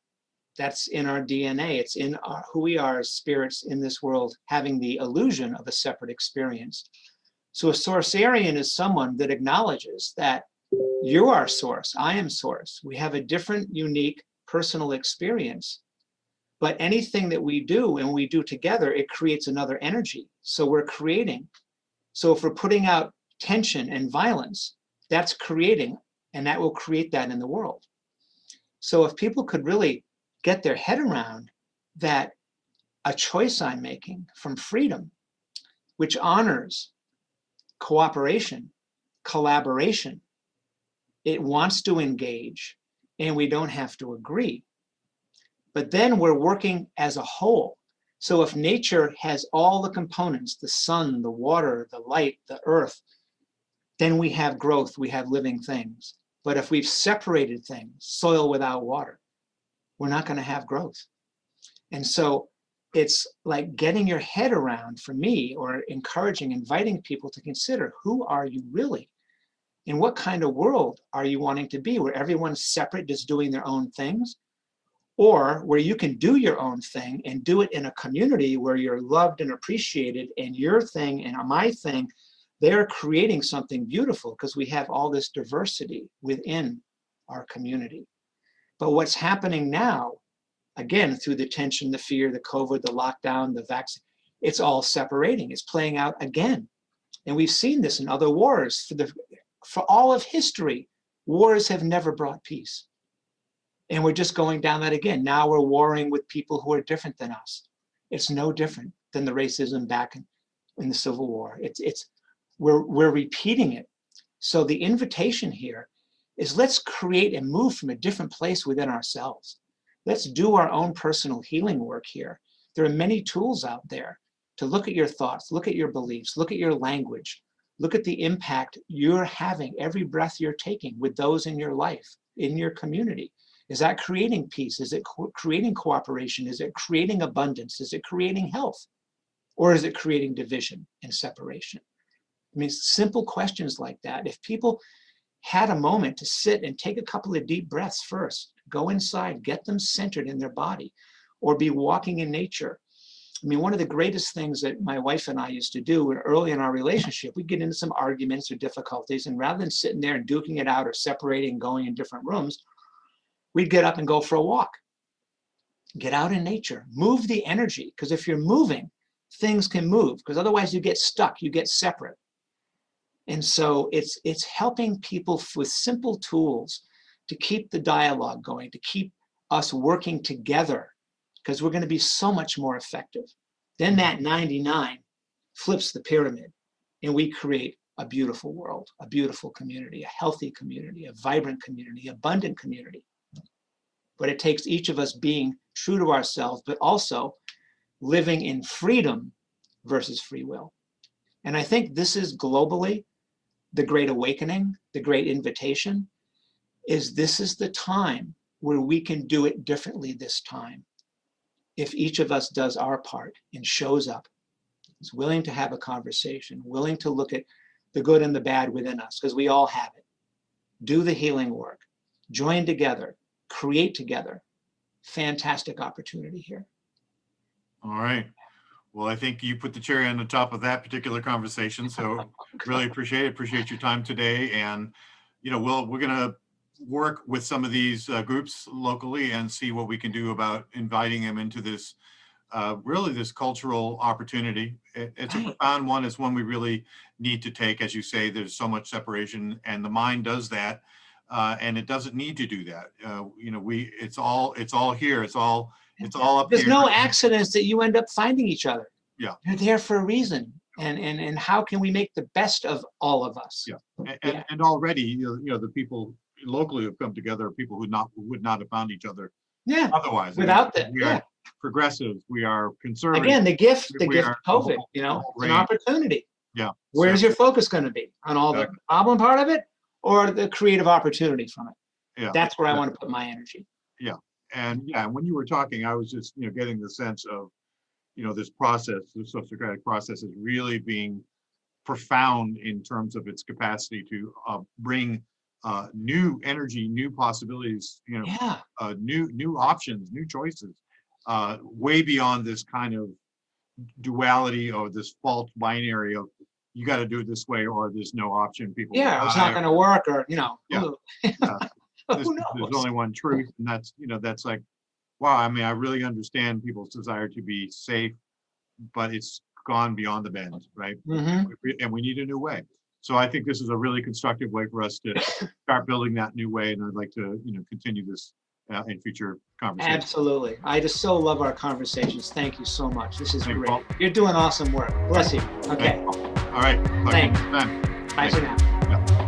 S2: That's in our DNA. It's in who we are as spirits in this world, having the illusion of a separate experience. So a Sourcearian is someone that acknowledges that you are source, I am source. We have a different, unique, personal experience. But anything that we do and we do together, it creates another energy. So we're creating. So if we're putting out tension and violence, that's creating, and that will create that in the world. So if people could really get their head around that a choice I'm making from freedom, which honors cooperation, collaboration, it wants to engage, and we don't have to agree. But then we're working as a whole. So if nature has all the components, the sun, the water, the light, the earth, then we have growth, we have living things. But if we've separated things, soil without water, we're not going to have growth. And so it's like getting your head around, for me, or encouraging, inviting people to consider, who are you really? And what kind of world are you wanting to be, where everyone's separate, just doing their own things? Or where you can do your own thing and do it in a community where you're loved and appreciated, and your thing and my thing, they're creating something beautiful because we have all this diversity within our community. But what's happening now, again, through the tension, the fear, the COVID, the lockdown, the vaccine, it's all separating. It's playing out again. And we've seen this in other wars. For all of history, wars have never brought peace. And we're just going down that again. Now we're warring with people who are different than us. It's no different than the racism back in the Civil War. We're repeating it. So the invitation here is, let's create and move from a different place within ourselves. Let's do our own personal healing work here. There are many tools out there to look at your thoughts, look at your beliefs, look at your language, look at the impact you're having every breath you're taking with those in your life, in your community. Is that creating peace? Is it creating cooperation? Is it creating abundance? Is it creating health? Or is it creating division and separation? I mean, simple questions like that. If people had a moment to sit and take a couple of deep breaths first, go inside, get them centered in their body, or be walking in nature. I mean, one of the greatest things that my wife and I used to do early in our relationship, we'd get into some arguments or difficulties, and rather than sitting there and duking it out or separating, going in different rooms, we'd get up and go for a walk. Get out in nature, move the energy, because if you're moving, things can move, because otherwise you get stuck, you get separate. And so it's helping people with simple tools to keep the dialogue going, to keep us working together, because we're going to be so much more effective. Then that 99 flips the pyramid, and we create a beautiful world, a beautiful community, a healthy community, a vibrant community, abundant community. But it takes each of us being true to ourselves, but also living in freedom versus free will. And I think this is globally the great awakening, the great invitation, is this is the time where we can do it differently this time. If each of us does our part and shows up, is willing to have a conversation, willing to look at the good and the bad within us, because we all have it. Do the healing work, join together, create together. Fantastic opportunity here.
S1: All right. Well, I think you put the cherry on the top of that particular conversation. So really appreciate your time today. And, you know, we're going to work with some of these groups locally and see what we can do about inviting them into this, really this cultural opportunity. It's a profound one. It's one we really need to take. As you say, there's so much separation, and the mind does that. And it doesn't need to do that. You know, it's all here. It's all up
S2: There's
S1: here.
S2: no accidents that you end up finding each other.
S1: Yeah.
S2: You're there for a reason. And how can we make the best of all of us?
S1: Yeah. And already, you know, the people locally who've come together are people who would not have found each other otherwise.
S2: Without
S1: I mean, we are progressives, we are conservative.
S2: Again, the gift of
S1: are
S2: COVID, you know, it's an opportunity.
S1: Yeah.
S2: Where's your focus going to be? On all the problem part of it, or the creative opportunity from it?
S1: Yeah.
S2: That's where I want to put my energy.
S1: Yeah. And when you were talking, I was just, you know, getting the sense of, you know, this process, the Sociocratic process, is really being profound in terms of its capacity to bring new energy, new possibilities,
S2: Yeah.
S1: new options, new choices, way beyond this kind of duality or this false binary of you got to do it this way or there's no option. People will
S2: Yeah, it's
S1: die.
S2: not going to work, or
S1: Yeah.
S2: who
S1: Yeah. There's
S2: knows?
S1: only one truth, and that's like, wow. I mean, I really understand people's desire to be safe, but it's gone beyond the bend, right?
S2: Mhm.
S1: And we need a new way. So I think this is a really constructive way for us to start building that new way, and I'd like to continue this in future conversations.
S2: Absolutely. I just so love our conversations. Thank you so much. This is
S1: Thanks,
S2: great.
S1: Paul.
S2: You're doing awesome work. Bless you. Okay.
S1: All right.
S2: Thanks.
S1: Talk to you next time.
S2: Bye for now.
S1: Yeah.